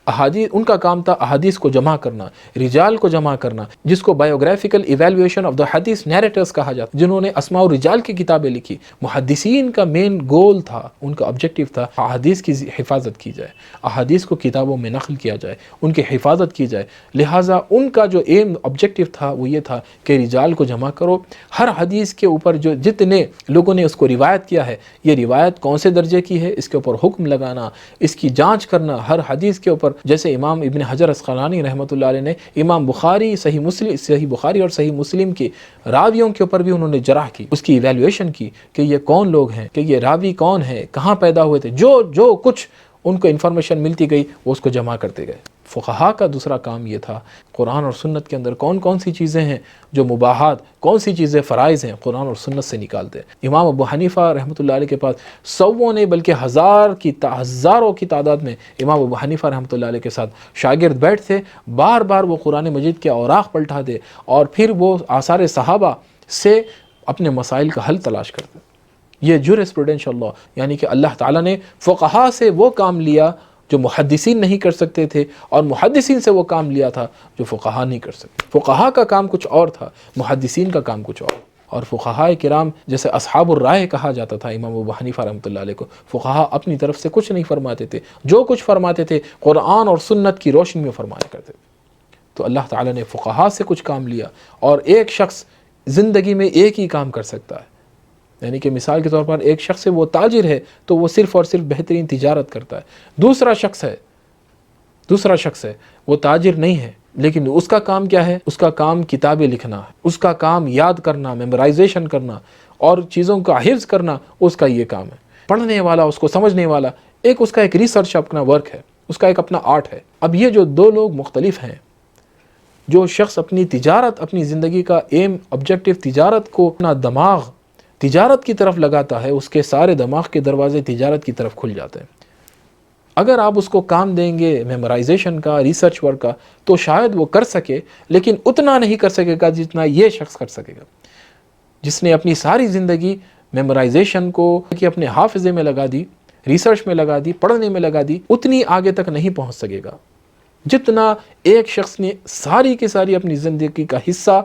احادیث، ان کا کام تھا احادیث کو جمع کرنا، رجال کو جمع کرنا، جس کو بایوگرافیکل ایویلویشن آف دا حدیث نیریٹرز کہا جاتا، جنہوں نے اسماء و رجال کی کتابیں لکھی۔ محدثین کا مین گول تھا، ان کا آبجیکٹو تھا، احادیث کی حفاظت کی جائے، احادیث کو کتابوں میں نقل کیا جائے، ان کی حفاظت کی جائے۔ لہٰذا ان کا جو ایم آبجیکٹو تھا وہ یہ تھا کہ رجال کو جمع کرو، ہر حدیث کے اوپر جو جتنے لوگوں نے اس کو روایت کیا ہے، یہ روایت کون سے درجے کی ہے، اس کے اوپر حکم لگانا، اس کی جانچ کرنا، ہر حدیث کے اوپر، جیسے امام ابن حجر اسقلانی رحمۃ اللہ علیہ نے امام بخاری، صحیح بخاری اور صحیح مسلم کے راویوں کے اوپر بھی انہوں نے جرح کی، اس کی ایویلویشن کی کہ یہ کون لوگ ہیں، کہ یہ راوی کون ہے، کہاں پیدا ہوئے تھے، جو کچھ ان کو انفارمیشن ملتی گئی وہ اس کو جمع کرتے گئے۔ فقہا کا دوسرا کام یہ تھا، قرآن اور سنت کے اندر کون کون سی چیزیں ہیں جو مباحات، کون سی چیزیں فرائض ہیں، قرآن اور سنت سے نکالتے۔ امام ابو حنیفہ رحمۃ اللہ علیہ کے پاس سووں نے بلکہ ہزاروں کی تعداد میں امام ابو حنیفہ رحمۃ اللہ علیہ کے ساتھ شاگرد بیٹھتے، بار بار وہ قرآن مجید کے اوراق پلٹاتے اور پھر وہ آثار صحابہ سے اپنے مسائل کا حل تلاش کرتے۔ یہ جورسپروڈینشل لاء، یعنی کہ اللہ تعالیٰ نے فقہا سے وہ کام لیا جو محدثین نہیں کر سکتے تھے، اور محدثین سے وہ کام لیا تھا جو فقہا نہیں کر سکتے۔ فقہا کا کام کچھ اور تھا، محدثین کا کام کچھ اور فقہاء کرام جیسے اصحاب الرائے کہا جاتا تھا امام ابو حنیفہ رحمۃ اللہ علیہ کو، فقہا اپنی طرف سے کچھ نہیں فرماتے تھے، جو کچھ فرماتے تھے قرآن اور سنت کی روشنی میں فرمایا کرتے تھے۔ تو اللہ تعالیٰ نے فقہا سے کچھ کام لیا، اور ایک شخص زندگی میں ایک ہی کام کر سکتا ہے، یعنی کہ مثال کے طور پر ایک شخص ہے، وہ تاجر ہے تو وہ صرف اور صرف بہترین تجارت کرتا ہے۔ دوسرا شخص ہے وہ تاجر نہیں ہے، لیکن اس کا کام کیا ہے؟ اس کا کام کتابیں لکھنا ہے، اس کا کام یاد کرنا، میمورائزیشن کرنا اور چیزوں کا حفظ کرنا، اس کا یہ کام ہے۔ پڑھنے والا، اس کو سمجھنے والا، اس کا ایک ریسرچ اپنا ورک ہے، اس کا ایک اپنا آرٹ ہے۔ اب یہ جو دو لوگ مختلف ہیں، جو شخص اپنی تجارت، اپنی زندگی کا ایم آبجیکٹو تجارت کو، اپنا دماغ تجارت کی طرف لگاتا ہے، اس کے سارے دماغ کے دروازے تجارت کی طرف کھل جاتے ہیں۔ اگر آپ اس کو کام دیں گے میمورائزیشن کا، ریسرچ ورک کا، تو شاید وہ کر سکے، لیکن اتنا نہیں کر سکے گا جتنا یہ شخص کر سکے گا، جس نے اپنی ساری زندگی میمورائزیشن کو کہ اپنے حافظے میں لگا دی، ریسرچ میں لگا دی، پڑھنے میں لگا دی، اتنی آگے تک نہیں پہنچ سکے گا جتنا ایک شخص نے ساری کی ساری اپنی زندگی کا حصہ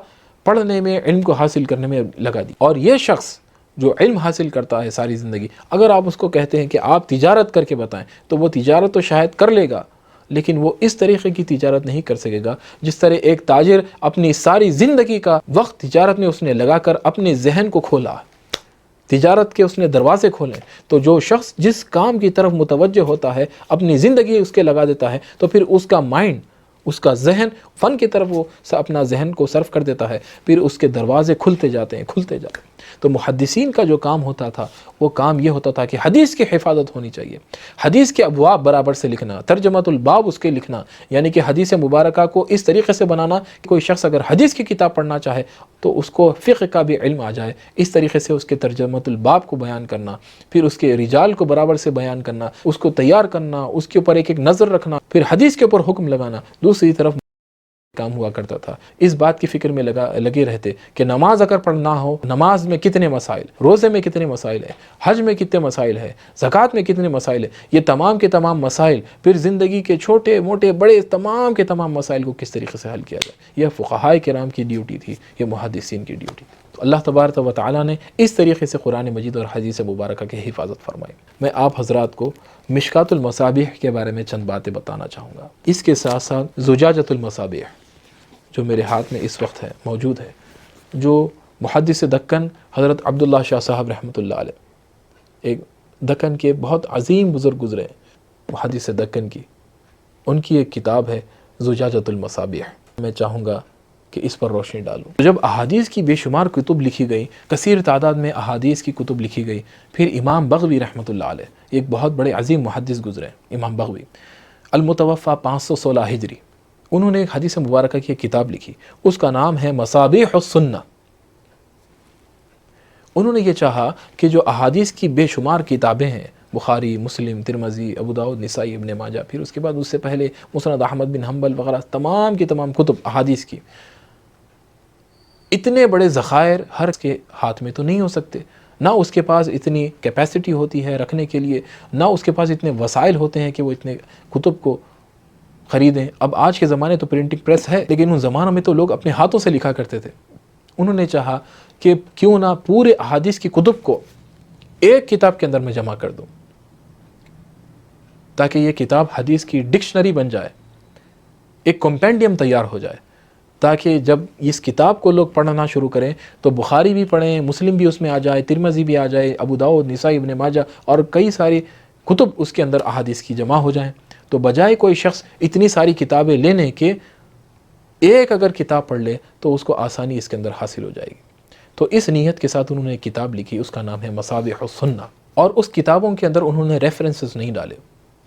پڑھنے میں، علم کو حاصل کرنے میں لگا دی۔ اور یہ شخص جو علم حاصل کرتا ہے ساری زندگی، اگر آپ اس کو کہتے ہیں کہ آپ تجارت کر کے بتائیں، تو وہ تجارت تو شاید کر لے گا، لیکن وہ اس طریقے کی تجارت نہیں کر سکے گا جس طرح ایک تاجر اپنی ساری زندگی کا وقت تجارت میں اس نے لگا کر اپنے ذہن کو کھولا، تجارت کے اس نے دروازے کھولے۔ تو جو شخص جس کام کی طرف متوجہ ہوتا ہے، اپنی زندگی اس کے لگا دیتا ہے، تو پھر اس کا مائنڈ، اس کا ذہن فن کی طرف وہ اپنا ذہن کو صرف کر دیتا ہے، پھر اس کے دروازے کھلتے جاتے ہیں۔ تو محدثین کا جو کام ہوتا تھا، وہ کام یہ ہوتا تھا کہ حدیث کی حفاظت ہونی چاہیے، حدیث کے ابواب برابر سے لکھنا، ترجمۃ الباب اس کے لکھنا، یعنی کہ حدیث مبارکہ کو اس طریقے سے بنانا کہ کوئی شخص اگر حدیث کی کتاب پڑھنا چاہے تو اس کو فقہ کا بھی علم آ جائے، اس طریقے سے اس کے ترجمۃ الباب کو بیان کرنا، پھر اس کے رجال کو برابر سے بیان کرنا، اس کو تیار کرنا، اس کے اوپر ایک نظر رکھنا، پھر حدیث کے اوپر حکم لگانا۔ دوسری طرف کام ہوا کرتا تھا، اس بات کی فکر میں لگے رہتے کہ نماز اگر پڑھنا ہو، نماز میں کتنے مسائل، روزے میں کتنے مسائل ہیں، حج میں کتنے مسائل ہیں، زکوٰۃ میں کتنے مسائل ہیں، یہ تمام کے تمام مسائل، پھر زندگی کے چھوٹے موٹے بڑے تمام کے تمام مسائل کو کس طریقے سے حل کیا جائے، یہ فقہاء کرام کی ڈیوٹی تھی، یہ محدثین کی ڈیوٹی تھی۔ تو اللہ تبارک و تعالیٰ نے اس طریقے سے قرآن مجید اور حدیث مبارکہ کی حفاظت فرمائی۔ میں آپ حضرات کو مشکات المصابیح کے بارے میں چند باتیں بتانا چاہوں گا، اس کے ساتھ ساتھ زجاجۃ المصابیح جو میرے ہاتھ میں اس وقت ہے، موجود ہے، جو محدث دکن حضرت عبداللہ شاہ صاحب رحمۃ اللہ علیہ، ایک دکن کے بہت عظیم بزرگ گزرے ہیں، محدث دکن کی، ان کی ایک کتاب ہے زجاجۃ المصابیح. میں چاہوں گا کہ اس پر روشنی ڈالوں. جب احادیث کی بے شمار کتب لکھی گئی، کثیر تعداد میں احادیث کی کتب لکھی گئی، پھر امام بغوی رحمۃ اللہ علیہ ایک بہت بڑے عظیم محدث گزرے، امام بغوی المتوفی 516 ہجری، انہوں نے ایک حدیث مبارکہ کی ایک کتاب لکھی، اس کا نام ہے مصابیح السنہ. انہوں نے یہ چاہا کہ جو احادیث کی بے شمار کتابیں ہیں، بخاری، مسلم، ترمذی، ابو داؤد، نسائی، ابن ماجہ، پھر اس کے بعد اس سے پہلے مسند احمد بن حنبل وغیرہ، تمام کی تمام کتب احادیث کی، اتنے بڑے ذخائر ہر کے ہاتھ میں تو نہیں ہو سکتے، نہ اس کے پاس اتنی کیپیسٹی ہوتی ہے رکھنے کے لیے، نہ اس کے پاس اتنے وسائل ہوتے ہیں کہ وہ اتنے کتب کو خریدیں. اب آج کے زمانے تو پرنٹنگ پریس ہے، لیکن ان زمانوں میں تو لوگ اپنے ہاتھوں سے لکھا کرتے تھے. انہوں نے چاہا کہ کیوں نہ پورے احادیث کی کتب کو ایک کتاب کے اندر میں جمع کر دوں، تاکہ یہ کتاب حدیث کی ڈکشنری بن جائے، ایک کمپینڈیم تیار ہو جائے، تاکہ جب اس کتاب کو لوگ پڑھنا شروع کریں تو بخاری بھی پڑھیں، مسلم بھی اس میں آ جائے، ترمذی بھی آ جائے، ابو داؤد، نسائی، ابن ماجہ اور کئی ساری کتب اس کے اندر احادیث کی جمع ہو جائیں. تو بجائے کوئی شخص اتنی ساری کتابیں لینے کے، ایک اگر کتاب پڑھ لے تو اس کو آسانی اس کے اندر حاصل ہو جائے گی. تو اس نیت کے ساتھ انہوں نے ایک کتاب لکھی، اس کا نام ہے مصابیح السنہ. اور اس کتابوں کے اندر انہوں نے ریفرنسز نہیں ڈالے،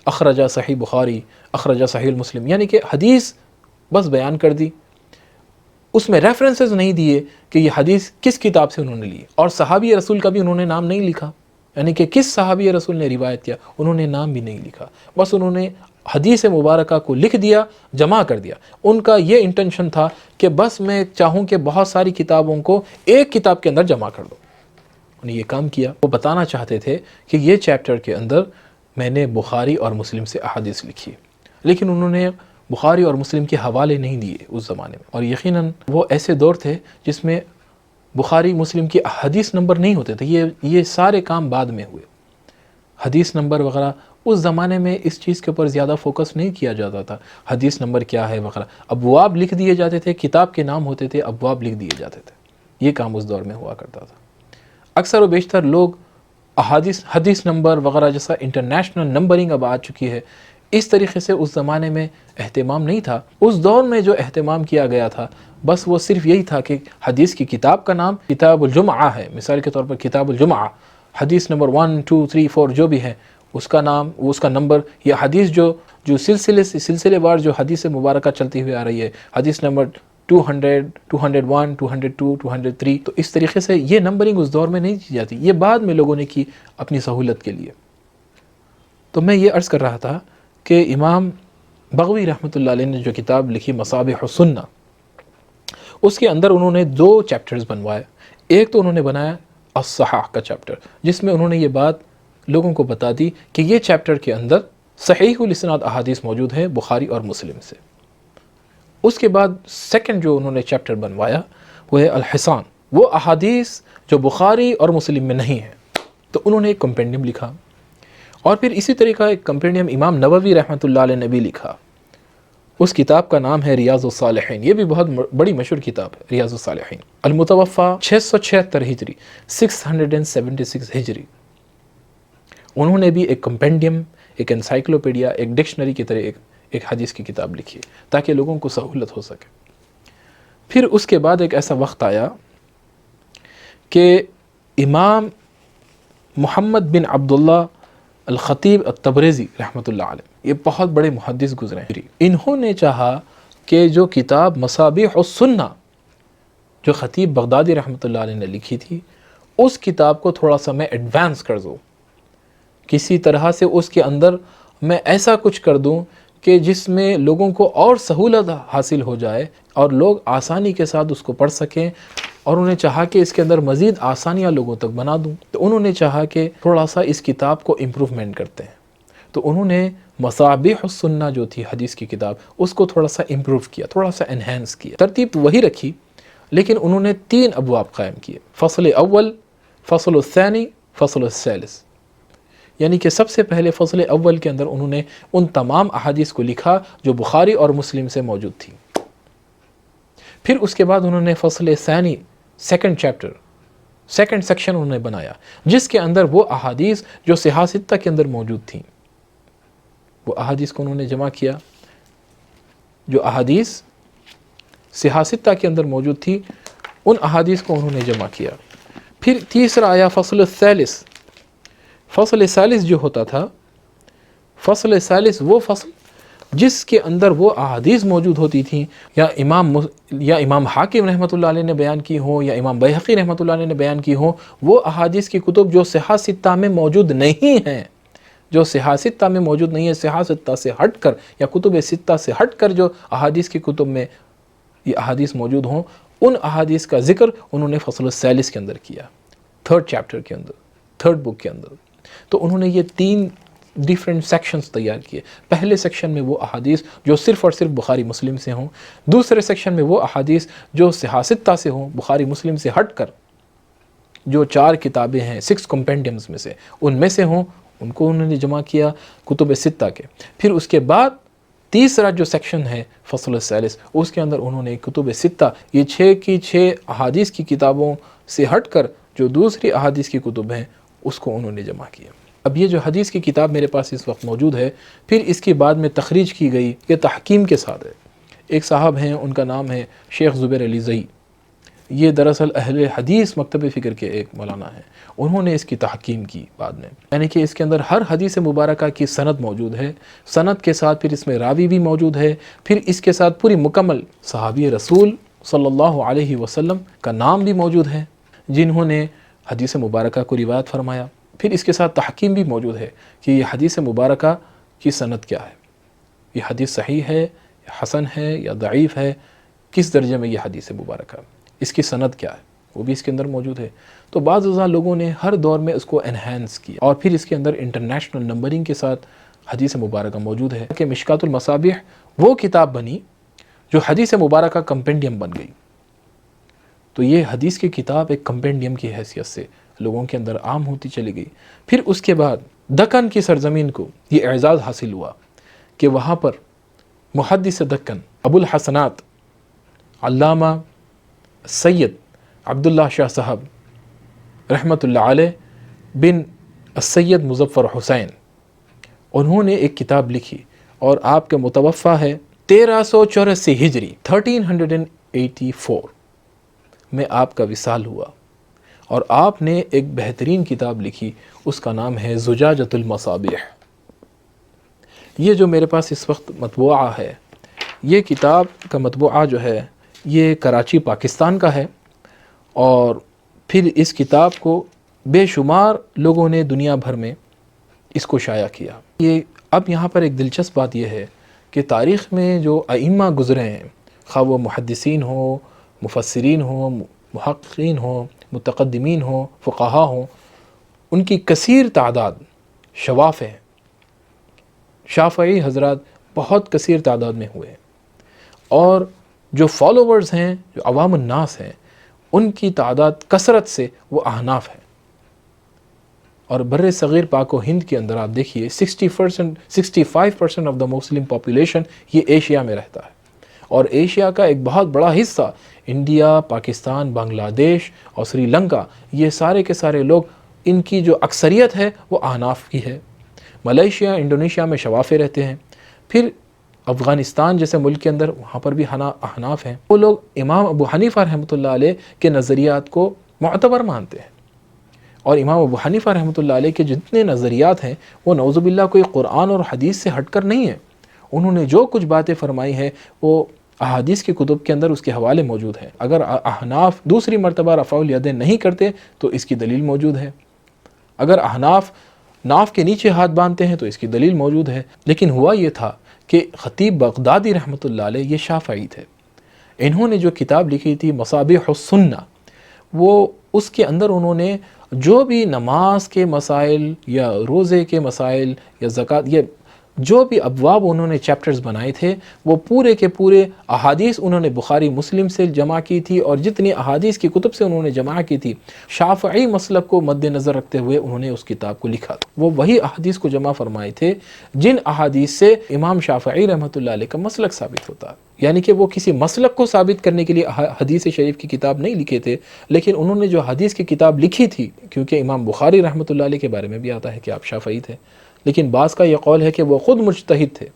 اخرجہ صحیح بخاری، اخرجہ صحیح مسلم، یعنی کہ حدیث بس بیان کر دی، اس میں ریفرنسز نہیں دیے کہ یہ حدیث کس کتاب سے انہوں نے لی. اور صحابی رسول کا بھی انہوں نے نام نہیں لکھا، یعنی کہ کس صحابی رسول نے روایت کیا انہوں نے نام بھی نہیں لکھا، بس انہوں نے حدیث مبارکہ کو لکھ دیا، جمع کر دیا. ان کا یہ انٹینشن تھا کہ بس میں چاہوں کہ بہت ساری کتابوں کو ایک کتاب کے اندر جمع کر دو. انہوں نے یہ کام کیا. وہ بتانا چاہتے تھے کہ یہ چیپٹر کے اندر میں نے بخاری اور مسلم سے احادیث لکھی، لیکن انہوں نے بخاری اور مسلم کے حوالے نہیں دیے اس زمانے میں. اور یقیناً وہ ایسے دور تھے جس میں بخاری مسلم کی حدیث نمبر نہیں ہوتے تھے، یہ سارے کام بعد میں ہوئے. حدیث نمبر وغیرہ اس زمانے میں اس چیز کے اوپر زیادہ فوکس نہیں کیا جاتا تھا، حدیث نمبر کیا ہے وغیرہ. ابواب لکھ دیے جاتے تھے، کتاب کے نام ہوتے تھے، ابواب لکھ دیے جاتے تھے. یہ کام اس دور میں ہوا کرتا تھا. اکثر و بیشتر لوگ حدیث نمبر وغیرہ جیسا انٹرنیشنل نمبرنگ اب آ چکی ہے، اس طریقے سے اس زمانے میں اہتمام نہیں تھا. اس دور میں جو اہتمام کیا گیا تھا بس وہ صرف یہی تھا کہ حدیث کی کتاب کا نام کتاب الجمعہ ہے، مثال کے طور پر کتاب الجمعہ، حدیث نمبر 1 2 3 4 جو بھی ہے اس کا نام، اس کا نمبر، یا حدیث جو سلسلے وار جو حدیث مبارکہ چلتی ہوئی آ رہی ہے، حدیث نمبر 200 201 202 203. تو اس طریقے سے یہ نمبرنگ اس دور میں نہیں کی جاتی، یہ بعد میں لوگوں نے کی اپنی سہولت کے لیے. تو میں یہ عرض کر رہا تھا کہ امام بغوی رحمۃ اللہ علیہ نے جو کتاب لکھی مصابیح السنہ، اس کے اندر انہوں نے 2 چیپٹرز بنوائے. ایک تو انہوں نے بنایا الصحاح کا چیپٹر، جس میں انہوں نے یہ بات لوگوں کو بتا دی کہ یہ چیپٹر کے اندر صحیح الاسناد احادیث موجود ہیں بخاری اور مسلم سے. اس کے بعد سیکنڈ جو انہوں نے چیپٹر بنوایا وہ ہے الحسان، وہ احادیث جو بخاری اور مسلم میں نہیں ہیں. تو انہوں نے ایک کمپینڈیم لکھا، اور پھر اسی طریقہ ایک کمپینڈیم امام نووی رحمۃ اللہ علیہ نے بھی لکھا. اس کتاب کا نام ہے ریاض الصالحین، یہ بھی بہت بڑی مشہور کتاب ہے ریاض الصالحین. المتوفی 676 ہجری 676 ہجری. انہوں نے بھی ایک کمپینڈیم، ایک انسائکلوپیڈیا، ایک ڈکشنری کی طرح ایک حدیث کی کتاب لکھی تاکہ لوگوں کو سہولت ہو سکے. پھر اس کے بعد ایک ایسا وقت آیا کہ امام محمد بن عبداللہ الخطیب التبریزی رحمۃ اللہ علیہ، یہ بہت بڑے محدث گزرے ہیں. انہوں نے چاہا کہ جو کتاب مصابیح السنہ جو خطیب بغدادی رحمۃ اللہ علیہ نے لکھی تھی، اس کتاب کو تھوڑا سا میں ایڈوانس کر دوں، کسی طرح سے اس کے اندر میں ایسا کچھ کر دوں کہ جس میں لوگوں کو اور سہولت حاصل ہو جائے اور لوگ آسانی کے ساتھ اس کو پڑھ سکیں. اور انہوں نے چاہا کہ اس کے اندر مزید آسانیاں لوگوں تک بنا دوں. تو انہوں نے چاہا کہ تھوڑا سا اس کتاب کو امپروومنٹ کرتے ہیں. تو انہوں نے مصابیح السنہ جو تھی حدیث کی کتاب، اس کو تھوڑا سا امپروو کیا، تھوڑا سا انہینس کیا. ترتیب تو وہی رکھی، لیکن انہوں نے 3 ابواب قائم کیے: فصل اول، فصل الثانی، فصل الثالث. یعنی کہ سب سے پہلے فصل اول کے اندر انہوں نے ان تمام احادیث کو لکھا جو بخاری اور مسلم سے موجود تھی. پھر اس کے بعد انہوں نے فصل ثانی، سیکنڈ چیپٹر، سیکنڈ سیکشن انہوں نے بنایا جس کے اندر وہ احادیث جو صحاح ستہ کے اندر موجود تھیں، وہ احادیث کو انہوں نے جمع کیا، جو احادیث صحاح ستہ کے اندر موجود تھی ان احادیث کو انہوں نے جمع کیا۔ پھر تیسرا آیا فصل الثالث۔ فصل ثالث جو ہوتا تھا، فصل ثالث وہ فصل جس کے اندر وہ احادیث موجود ہوتی تھیں یا امام حاکم رحمۃ اللہ علیہ نے بیان کی ہوں یا امام بیہقی رحمۃ اللہ علیہ نے بیان کی ہوں، وہ احادیث کی کتب جو صحاح ستہ میں موجود نہیں ہیں، جو صحاح ستہ میں موجود نہیں ہے، صحاح ستہ سے ہٹ کر یا کتب ستہ سے ہٹ کر جو احادیث کی کتب میں یہ احادیث موجود ہوں، ان احادیث کا ذکر انہوں نے فصل الثالث کے اندر کیا، تھرڈ چیپٹر کے اندر، تھرڈ بک کے اندر۔ تو انہوں نے یہ 3 ڈیفرنٹ سیکشنز تیار کیے۔ پہلے سیکشن میں وہ احادیث جو صرف اور صرف بخاری مسلم سے ہوں، دوسرے سیکشن میں وہ احادیث جو صحاح ستہ سے ہوں، بخاری مسلم سے ہٹ کر جو 4 کتابیں ہیں 6 کمپینڈیمز میں سے، ان میں سے ہوں، ان کو انہوں نے جمع کیا کتب ستہ کے۔ پھر اس کے بعد تیسرا جو سیکشن ہے فصل الثالث، اس کے اندر انہوں نے کتب ستہ، یہ 6 کی 6 احادیث کی کتابوں سے ہٹ کر جو دوسری احادیث کی کتب ہیں اس کو انہوں نے جمع کیا۔ اب یہ جو حدیث کی کتاب میرے پاس اس وقت موجود ہے، پھر اس کے بعد میں تخریج کی گئی، یہ تحکیم کے ساتھ ہے۔ ایک صاحب ہیں، ان کا نام ہے شیخ زبیر علی زئی، یہ دراصل اہل حدیث مکتب فکر کے ایک مولانا ہیں، انہوں نے اس کی تحکیم کی بعد میں، یعنی کہ اس کے اندر ہر حدیث مبارکہ کی سند موجود ہے، سند کے ساتھ پھر اس میں راوی بھی موجود ہے، پھر اس کے ساتھ پوری مکمل صحابی رسول صلی اللہ علیہ وسلم کا نام بھی موجود ہے جنہوں نے حدیث مبارکہ کو روایت فرمایا، پھر اس کے ساتھ تحکیم بھی موجود ہے کہ یہ حدیث مبارکہ کی سند کیا ہے، یہ حدیث صحیح ہے یا حسن ہے یا ضعیف ہے، کس درجے میں یہ حدیث مبارکہ، اس کی سند کیا ہے، وہ بھی اس کے اندر موجود ہے۔ تو بعض لوگوں نے ہر دور میں اس کو انہینس کیا اور پھر اس کے اندر انٹرنیشنل نمبرنگ کے ساتھ حدیث مبارکہ موجود ہے کہ مشکات المصابیح وہ کتاب بنی جو حدیث مبارکہ کمپینڈیم بن گئی۔ تو یہ حدیث کی کتاب ایک کمپینڈیم کی حیثیت سے لوگوں کے اندر عام ہوتی چلی گئی۔ پھر اس کے بعد دکن کی سرزمین کو یہ اعزاز حاصل ہوا کہ وہاں پر محدث دکن ابو الحسنات علامہ سید عبداللہ شاہ صاحب رحمۃ اللہ علیہ بن السید مظفر حسین، انہوں نے ایک کتاب لکھی اور آپ کے متوفہ ہے 1384 ہجری 1384 میں آپ کا وصال ہوا، اور آپ نے ایک بہترین کتاب لکھی، اس کا نام ہے زجاجۃ المصابیح۔ یہ جو میرے پاس اس وقت مطبوعہ ہے، یہ کتاب کا مطبوعہ جو ہے یہ کراچی پاکستان کا ہے، اور پھر اس کتاب کو بے شمار لوگوں نے دنیا بھر میں اس کو شائع کیا۔ یہ اب یہاں پر ایک دلچسپ بات یہ ہے کہ تاریخ میں جو ائمہ گزرے ہیں، خواہ وہ محدثین ہوں، مفسرین ہوں، محققین ہوں، متقدمین ہوں، فقہا ہوں، ان کی کثیر تعداد شواف ہیں، شافعی حضرات بہت کثیر تعداد میں ہوئے ہیں، اور جو فالوورز ہیں، جو عوام الناس ہیں، ان کی تعداد کثرت سے وہ احناف ہیں۔ اور بر صغیر پاک و ہند کے اندر آپ دیکھیے 65% آف دا مسلم پاپولیشن یہ ایشیا میں رہتا ہے، اور ایشیا کا ایک بہت بڑا حصہ انڈیا، پاکستان، بنگلہ دیش اور سری لنکا، یہ سارے کے سارے لوگ، ان کی جو اکثریت ہے وہ احناف کی ہے۔ ملیشیا، انڈونیشیا میں شوافے رہتے ہیں، پھر افغانستان جیسے ملک کے اندر وہاں پر بھی احناف ہیں۔ وہ لوگ امام ابو حنیفہ رحمۃ اللہ علیہ کے نظریات کو معتبر مانتے ہیں، اور امام ابو حنیفہ رحمۃ اللہ علیہ کے جتنے نظریات ہیں وہ نعوذ باللہ کوئی قرآن اور حدیث سے ہٹ کر نہیں ہیں۔ انہوں نے جو کچھ باتیں فرمائی ہیں وہ احادیث کی کتب کے اندر اس کے حوالے موجود ہیں۔ اگر احناف دوسری مرتبہ رفع الیدین نہیں کرتے تو اس کی دلیل موجود ہے، اگر احناف ناف کے نیچے ہاتھ باندھتے ہیں تو اس کی دلیل موجود ہے۔ لیکن ہوا یہ تھا کہ خطیب بغدادی رحمۃ اللہ علیہ یہ شافعی تھے، انہوں نے جو کتاب لکھی تھی مصابیح السنہ، وہ اس کے اندر انہوں نے جو بھی نماز کے مسائل یا روزے کے مسائل یا زکوٰۃ، یہ جو بھی ابواب انہوں نے چیپٹرز بنائے تھے وہ پورے کے پورے احادیث انہوں نے بخاری مسلم سے جمع کی تھی، اور جتنی احادیث کی کتب سے انہوں نے جمع کی تھی شافعی مسلک کو مد نظر رکھتے ہوئے انہوں نے اس کتاب کو لکھا تھا۔ وہ وہی احادیث کو جمع فرمائے تھے جن احادیث سے امام شافعی رحمۃ اللہ علیہ کا مسلک ثابت ہوتا ہے، یعنی کہ وہ کسی مسلک کو ثابت کرنے کے لیے حدیث شریف کی کتاب نہیں لکھے تھے، لیکن انہوں نے جو حدیث کی کتاب لکھی تھی، کیونکہ امام بخاری رحمۃ اللہ علیہ کے بارے میں بھی آتا ہے کہ آپ شافعی تھے، لیکن بعض کا یہ قول ہے کہ وہ خود مجتہد تھے،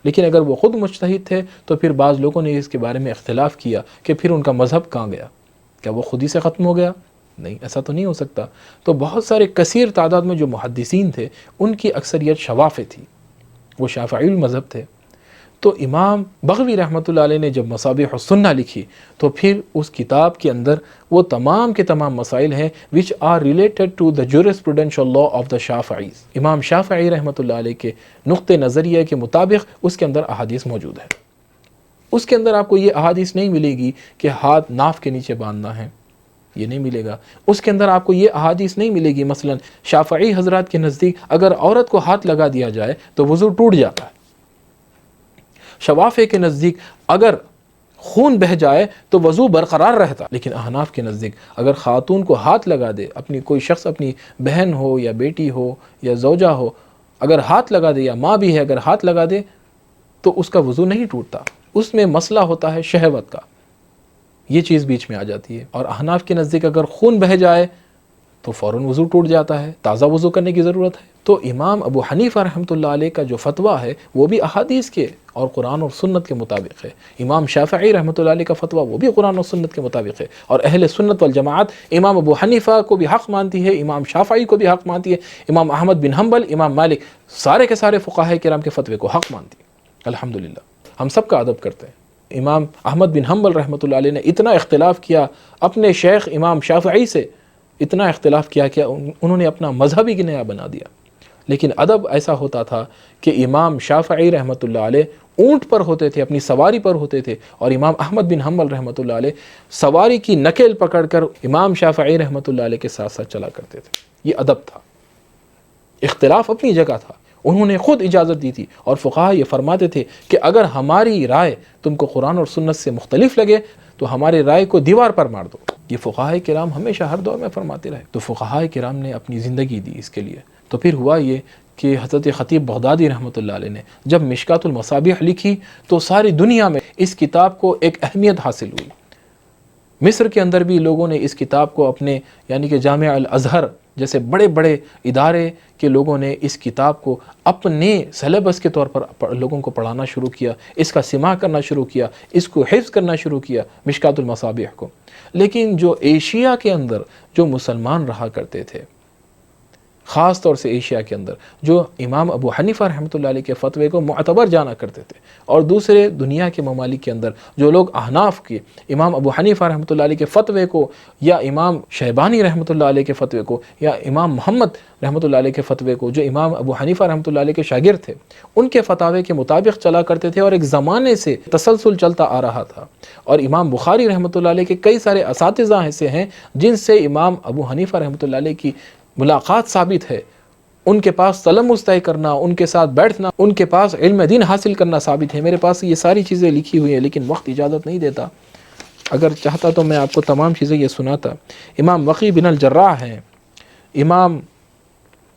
لیکن اگر وہ خود مجتہد تھے تو پھر بعض لوگوں نے اس کے بارے میں اختلاف کیا کہ پھر ان کا مذہب کہاں گیا، کیا وہ خود ہی سے ختم ہو گیا؟ نہیں، ایسا تو نہیں ہو سکتا۔ تو بہت سارے کثیر تعداد میں جو محدثین تھے ان کی اکثریت شوافع تھی، وہ شافعی المذہب تھے۔ تو امام بغوی رحمۃ اللہ علیہ نے جب مصابیح السنہ لکھی تو پھر اس کتاب کے اندر وہ تمام کے تمام مسائل ہیں which are related to the jurisprudential law of the شافعیز، امام شافعی رحمۃ اللہ علیہ کے نقطہ نظریہ کے مطابق اس کے اندر احادیث موجود ہے۔ اس کے اندر آپ کو یہ احادیث نہیں ملے گی کہ ہاتھ ناف کے نیچے باندھنا ہے، یہ نہیں ملے گا۔ اس کے اندر آپ کو یہ احادیث نہیں ملے گی مثلا شافعی حضرات کے نزدیک اگر عورت کو ہاتھ لگا دیا جائے تو وضو ٹوٹ جاتا ہے، شوافع کے نزدیک اگر خون بہہ جائے تو وضو برقرار رہتا، لیکن احناف کے نزدیک اگر خاتون کو ہاتھ لگا دے، اپنی کوئی شخص اپنی بہن ہو یا بیٹی ہو یا زوجہ ہو اگر ہاتھ لگا دے، یا ماں بھی ہے اگر ہاتھ لگا دے تو اس کا وضو نہیں ٹوٹتا، اس میں مسئلہ ہوتا ہے شہوت کا، یہ چیز بیچ میں آ جاتی ہے۔ اور احناف کے نزدیک اگر خون بہہ جائے تو فوراً وضو ٹوٹ جاتا ہے، تازہ وضو کرنے کی ضرورت ہے۔ تو امام ابو حنیفہ رحمۃ اللہ علیہ کا جو فتویٰ ہے وہ بھی احادیث کے اور قرآن اور سنت کے مطابق ہے، امام شافعی رحمۃ اللہ علیہ کا فتویٰ وہ بھی قرآن اور سنت کے مطابق ہے، اور اہل سنت والجماعت امام ابو حنیفہ کو بھی حق مانتی ہے، امام شافعی کو بھی حق مانتی ہے، امام احمد بن حنبل، امام مالک، سارے کے سارے فقہاء کرام کے فتوے کو حق مانتی ہے۔ الحمدللہ ہم سب کا ادب کرتے ہیں۔ امام احمد بن حنبل رحمۃ اللہ علیہ نے اتنا اختلاف کیا اپنے شیخ امام شافعی سے، اتنا اختلاف کیا کہ انہوں نے اپنا مذہب ہی نیا بنا دیا، لیکن ادب ایسا ہوتا تھا کہ امام شافعی رحمۃ اللہ علیہ اونٹ پر ہوتے تھے، اپنی سواری پر ہوتے تھے، اور امام احمد بن حنبل رحمۃ اللہ علیہ سواری کی نکل پکڑ کر امام شافعی رحمۃ اللہ علیہ کے ساتھ ساتھ چلا کرتے تھے۔ یہ ادب تھا، اختلاف اپنی جگہ تھا، انہوں نے خود اجازت دی تھی، اور فقہاء یہ فرماتے تھے کہ اگر ہماری رائے تم کو قرآن اور سنت سے مختلف لگے تو ہمارے رائے کو دیوار پر مار دو۔ یہ فقہاء کرام ہمیشہ ہر دور میں فرماتے رہے، تو فقہاء کرام نے اپنی زندگی دی اس کے لیے۔ تو پھر ہوا یہ کہ حضرت خطیب بغدادی رحمۃ اللہ علیہ نے جب مشکات المصابیح لکھی تو ساری دنیا میں اس کتاب کو ایک اہمیت حاصل ہوئی۔ مصر کے اندر بھی لوگوں نے اس کتاب کو اپنے یعنی کہ جامعہ الازہر جیسے بڑے بڑے ادارے کے لوگوں نے اس کتاب کو اپنے سلیبس کے طور پر لوگوں کو پڑھانا شروع کیا، اس کا سماع کرنا شروع کیا، اس کو حفظ کرنا شروع کیا مشکات المصابیح کو۔ لیکن جو ایشیا کے اندر جو مسلمان رہا کرتے تھے، خاص طور سے ایشیا کے اندر جو امام ابو حنیفہ رحمۃ اللہ علیہ کے فتوے کو معتبر جانا کرتے تھے، اور دوسرے دنیا کے ممالک کے اندر جو لوگ احناف کے امام ابو حنیفہ رحمۃ اللہ علیہ کے فتوے کو، یا امام شیبانی رحمۃ اللہ علیہ کے فتوے کو، یا امام محمد رحمۃ اللہ علیہ کے فتوے کو، جو امام ابو حنیفہ رحمۃ اللہ علیہ کے شاگرد تھے، ان کے فتاوے کے مطابق چلا کرتے تھے، اور ایک زمانے سے تسلسل چلتا آ رہا تھا۔ اور امام بخاری رحمۃ اللہ علیہ کے کئی سارے اساتذہ ایسے ہیں جن سے امام ابو حنیفہ رحمۃ اللہ علیہ کی ملاقات ثابت ہے، ان کے پاس تلمس طے کرنا، ان کے ساتھ بیٹھنا، ان کے پاس علم دین حاصل کرنا ثابت ہے۔ میرے پاس یہ ساری چیزیں لکھی ہوئی ہیں لیکن وقت اجازت نہیں دیتا، اگر چاہتا تو میں آپ کو تمام چیزیں یہ سناتا۔ امام وقی بن الجراح ہیں، امام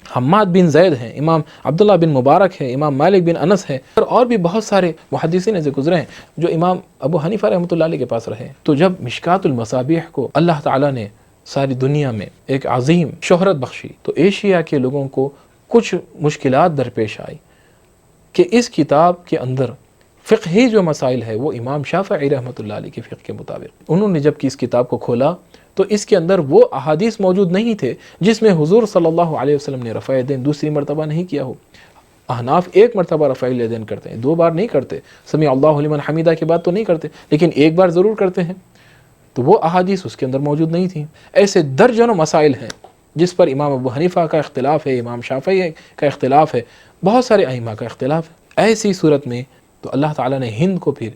حماد بن زید ہیں، امام عبداللہ بن مبارک ہے، امام مالک بن انس ہے، اور بھی بہت سارے محدثین ایسے گزرے ہیں جو امام ابو حنیفہ رحمۃ اللہ علیہ کے پاس رہے۔ تو جب مشکات المصابیح کو اللہ تعالیٰ نے ساری دنیا میں ایک عظیم شہرت بخشی تو ایشیا کے لوگوں کو کچھ مشکلات درپیش آئی کہ اس کتاب کے اندر فقہی جو مسائل ہے وہ امام شافعی رحمۃ اللہ علیہ کے فقہ کے مطابق، انہوں نے جب کہ اس کتاب کو کھولا تو اس کے اندر وہ احادیث موجود نہیں تھے جس میں حضور صلی اللہ علیہ وسلم نے رفع یدین دوسری مرتبہ نہیں کیا ہو۔ احناف ایک مرتبہ رفع الیدین کرتے ہیں، 2 بار نہیں کرتے، سمیع اللہ لمن حمیدہ کے بعد تو نہیں کرتے، لیکن ایک بار ضرور کرتے ہیں، تو وہ احادیث اس کے اندر موجود نہیں تھیں۔ ایسے درجنوں مسائل ہیں جس پر امام ابو حنیفہ کا اختلاف ہے، امام شافعی کا اختلاف ہے، بہت سارے ائمہ کا اختلاف ہے۔ ایسی صورت میں تو اللہ تعالیٰ نے ہند کو پھر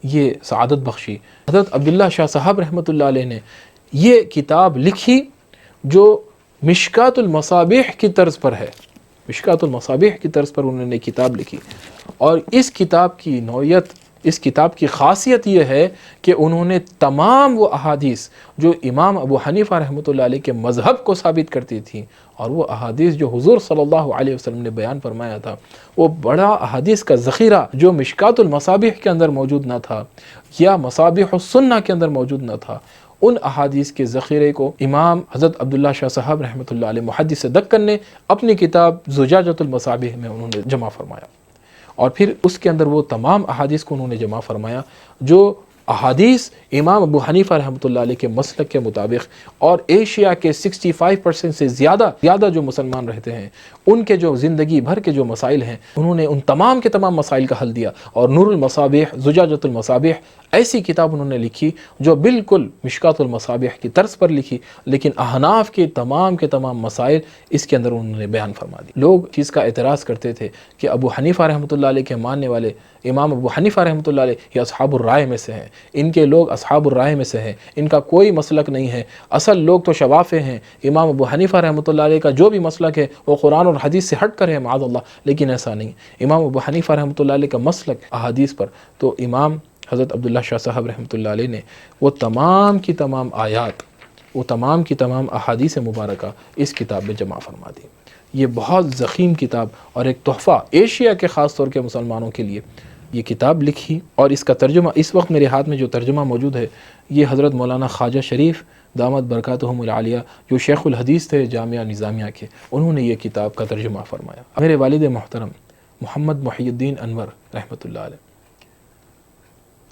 یہ سعادت بخشی۔ حضرت عبداللہ شاہ صاحب رحمۃ اللہ علیہ نے یہ کتاب لکھی جو مشکات المصابیح کی طرز پر ہے، مشکات المصابیح کی طرز پر انہوں نے کتاب لکھی، اور اس کتاب کی نوعیت، اس کتاب کی خاصیت یہ ہے کہ انہوں نے تمام وہ احادیث جو امام ابو حنیفہ رحمۃ اللہ علیہ کے مذہب کو ثابت کرتی تھیں، اور وہ احادیث جو حضور صلی اللہ علیہ وسلم نے بیان فرمایا تھا، وہ بڑا احادیث کا ذخیرہ جو مشکات المصابیح کے اندر موجود نہ تھا یا مصابیح السنہ کے اندر موجود نہ تھا، ان احادیث کے ذخیرے کو امام حضرت عبداللہ شاہ صاحب رحمۃ اللہ علیہ محدث دکن نے اپنی کتاب زجاجۃ المصابیح میں انہوں نے جمع فرمایا، اور پھر اس کے اندر وہ تمام احادیث کو انہوں نے جمع فرمایا جو احادیث امام ابو حنیفہ رحمۃ اللہ علیہ کے مسلک کے مطابق، اور ایشیا کے 65% سے زیادہ جو مسلمان رہتے ہیں ان کے جو زندگی بھر کے جو مسائل ہیں، انہوں نے ان تمام کے تمام مسائل کا حل دیا، اور نور المصابیح، زجاجۃ المصابیح ایسی کتاب انہوں نے لکھی جو بالکل مشکات المصابیح کی طرز پر لکھی، لیکن احناف کے تمام مسائل اس کے اندر انہوں نے بیان فرما دی۔ لوگ چیز کا اعتراض کرتے تھے کہ ابو حنیفہ رحمۃ اللہ علیہ کے ماننے والے امام ابو حنیفہ رحمۃ اللہ علیہ یہ اصحاب الرائے میں سے ہیں، ان کے لوگ اصحاب الرائے میں سے ہیں، ان کا کوئی مسلک نہیں ہے، اصل لوگ تو شوافے ہیں، امام ابو حنیفہ رحمۃ اللہ علیہ کا جو بھی مسلک ہے وہ قرآن اور حدیث سے ہٹ کر ہے معاذ اللہ، لیکن ایسا نہیں۔ امام ابو حنیفہ رحمۃ اللہ علیہ کا مسلک احادیث پر، تو امام حضرت عبداللہ شاہ صاحب رحمۃ اللہ علیہ نے وہ تمام کی تمام آیات، وہ تمام کی تمام احادیث مبارکہ اس کتاب میں جمع فرما دی۔ یہ بہت ضخیم کتاب اور ایک تحفہ ایشیا کے خاص طور کے مسلمانوں کے لیے یہ کتاب لکھی، اور اس کا ترجمہ اس وقت میرے ہاتھ میں جو ترجمہ موجود ہے یہ حضرت مولانا خواجہ شریف دامت برکاتہم العالیہ جو شیخ الحدیث تھے جامعہ نظامیہ کے، انہوں نے یہ کتاب کا ترجمہ فرمایا۔ میرے والد محترم محمد محی الدین انور رحمۃ اللہ علیہ،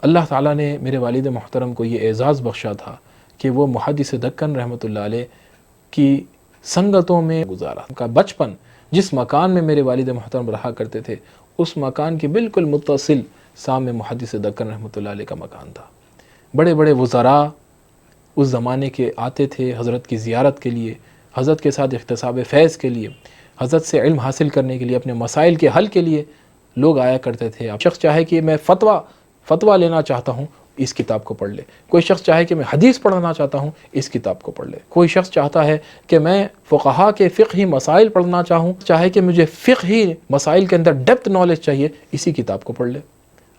اللہ تعالیٰ نے میرے والد محترم کو یہ اعزاز بخشا تھا کہ وہ محدث دکن رحمۃ اللہ علیہ کی سنگتوں میں گزارا۔ ان کا بچپن جس مکان میں میرے والد محترم رہا کرتے تھے اس مکان کے بالکل متصل سامنے محدث دکن رحمۃ اللہ علیہ کا مکان تھا۔ بڑے بڑے وزراء اس زمانے کے آتے تھے حضرت کی زیارت کے لیے، حضرت کے ساتھ اختصاب فیض کے لیے، حضرت سے علم حاصل کرنے کے لیے، اپنے مسائل کے حل کے لیے لوگ آیا کرتے تھے۔ اب شخص چاہے کہ میں فتویٰ لینا چاہتا ہوں، اس کتاب کو پڑھ لے۔ کوئی شخص چاہے کہ میں حدیث پڑھنا چاہتا ہوں، اس کتاب کو پڑھ لے۔ کوئی شخص چاہتا ہے کہ میں فقہا کے فقہی مسائل پڑھنا چاہوں، چاہے کہ مجھے فقہی مسائل کے اندر ڈیپتھ نالج چاہیے، اسی کتاب کو پڑھ لے۔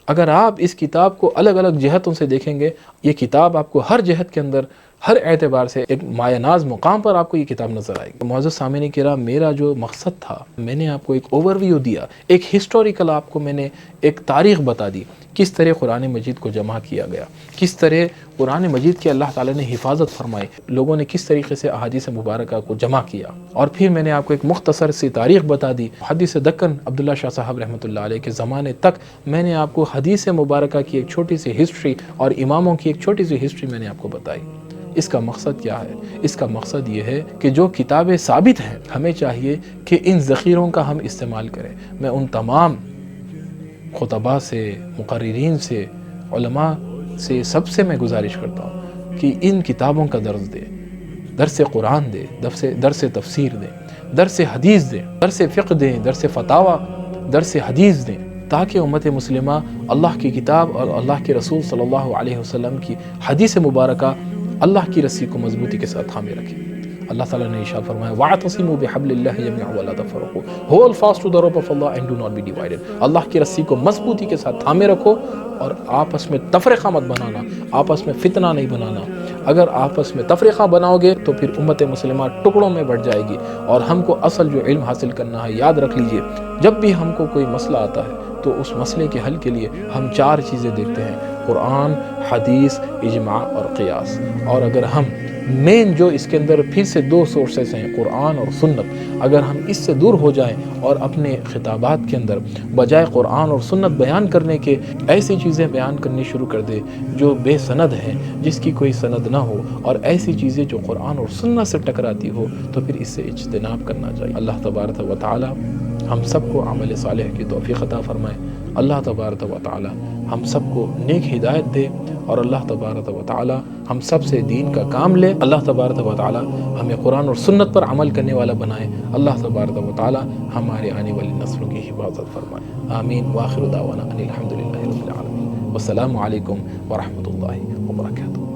اگر آپ اس کتاب کو الگ الگ جہتوں سے دیکھیں گے، یہ کتاب آپ کو ہر جہت کے اندر، ہر اعتبار سے ایک مایہ ناز مقام پر آپ کو یہ کتاب نظر آئے گی۔ معزز سامعین کرام، میرا جو مقصد تھا، میں نے آپ کو ایک اوور ویو دیا، ایک ہسٹوریکل آپ کو میں نے ایک تاریخ بتا دی، کس طرح قرآن مجید کو جمع کیا گیا، کس طرح قرآن مجید کی اللہ تعالیٰ نے حفاظت فرمائی، لوگوں نے کس طریقے سے احادیث مبارکہ کو جمع کیا، اور پھر میں نے آپ کو ایک مختصر سی تاریخ بتا دی۔ حدیث دکن عبداللہ شاہ صاحب رحمۃ اللہ علیہ کے زمانے تک میں نے آپ کو حدیث مبارکہ کی ایک چھوٹی سی ہسٹری اور اماموں کی ایک چھوٹی سی ہسٹری میں نے آپ کو بتائی۔ اس کا مقصد کیا ہے؟ اس کا مقصد یہ ہے کہ جو کتابیں ثابت ہیں، ہمیں چاہیے کہ ان ذخیروں کا ہم استعمال کریں۔ میں ان تمام خطباء سے، مقررین سے، علماء سے، سب سے میں گزارش کرتا ہوں کہ ان کتابوں کا درس دیں، درس قرآن دیں، درس تفسیر دیں، درس حدیث دیں، درس فقہ دیں، درس فتاوی، درس حدیث دیں، تاکہ امت مسلمہ اللہ کی کتاب اور اللہ کے رسول صلی اللہ علیہ وسلم کی حدیث مبارکہ اللہ کی رسی کو مضبوطی کے ساتھ تھامے رکھے۔ اللہ تعالیٰ نے ارشاد فرمایا وَاعْتَصِمُوا بِحَبْلِ اللَّهِ جَمِيعًا وَلَا تَفَرَّقُوا Hold fast to the rope of Allah and do not be divided۔ اللہ کی رسی کو مضبوطی کے ساتھ تھامے رکھو اور آپس میں تفرقہ مت بنانا، آپس میں فتنہ نہیں بنانا۔ اگر آپس میں تفرقہ بناؤ گے تو پھر امت مسلمہ ٹکڑوں میں بٹ جائے گی، اور ہم کو اصل جو علم حاصل کرنا ہے، یاد رکھ لیجئے، جب بھی ہم کو کوئی مسئلہ آتا ہے تو اس مسئلے کے حل کے لیے ہم 4 چیزیں دیکھتے ہیں: قرآن، حدیث، اجماع اور قیاس۔ اور اگر ہم مین جو اس کے اندر پھر سے 2 سورسز ہیں، قرآن اور سنت، اگر ہم اس سے دور ہو جائیں اور اپنے خطابات کے اندر بجائے قرآن اور سنت بیان کرنے کے ایسی چیزیں بیان کرنی شروع کر دے جو بے سند ہیں، جس کی کوئی سند نہ ہو، اور ایسی چیزیں جو قرآن اور سنت سے ٹکراتی ہو، تو پھر اس سے اجتناب کرنا چاہیے۔ اللہ تبارک و تعالی ہم سب کو عمل صالح کی توفیق عطا فرمائے۔ اللہ تبارک و تعالی ہم سب کو نیک ہدایت دے، اور اللہ تبارک و تعالی ہم سب سے دین کا کام لے۔ اللہ تبارک و تعالی ہمیں قرآن اور سنت پر عمل کرنے والا بنائے۔ اللہ تبارک و تعالی ہمارے آنے والی نسلوں کی حفاظت فرمائے۔ آمین۔ وآخر دعوانا ان الحمد للہ رب العالمین۔ والسلام علیکم ورحمۃ اللہ وبرکاتہ۔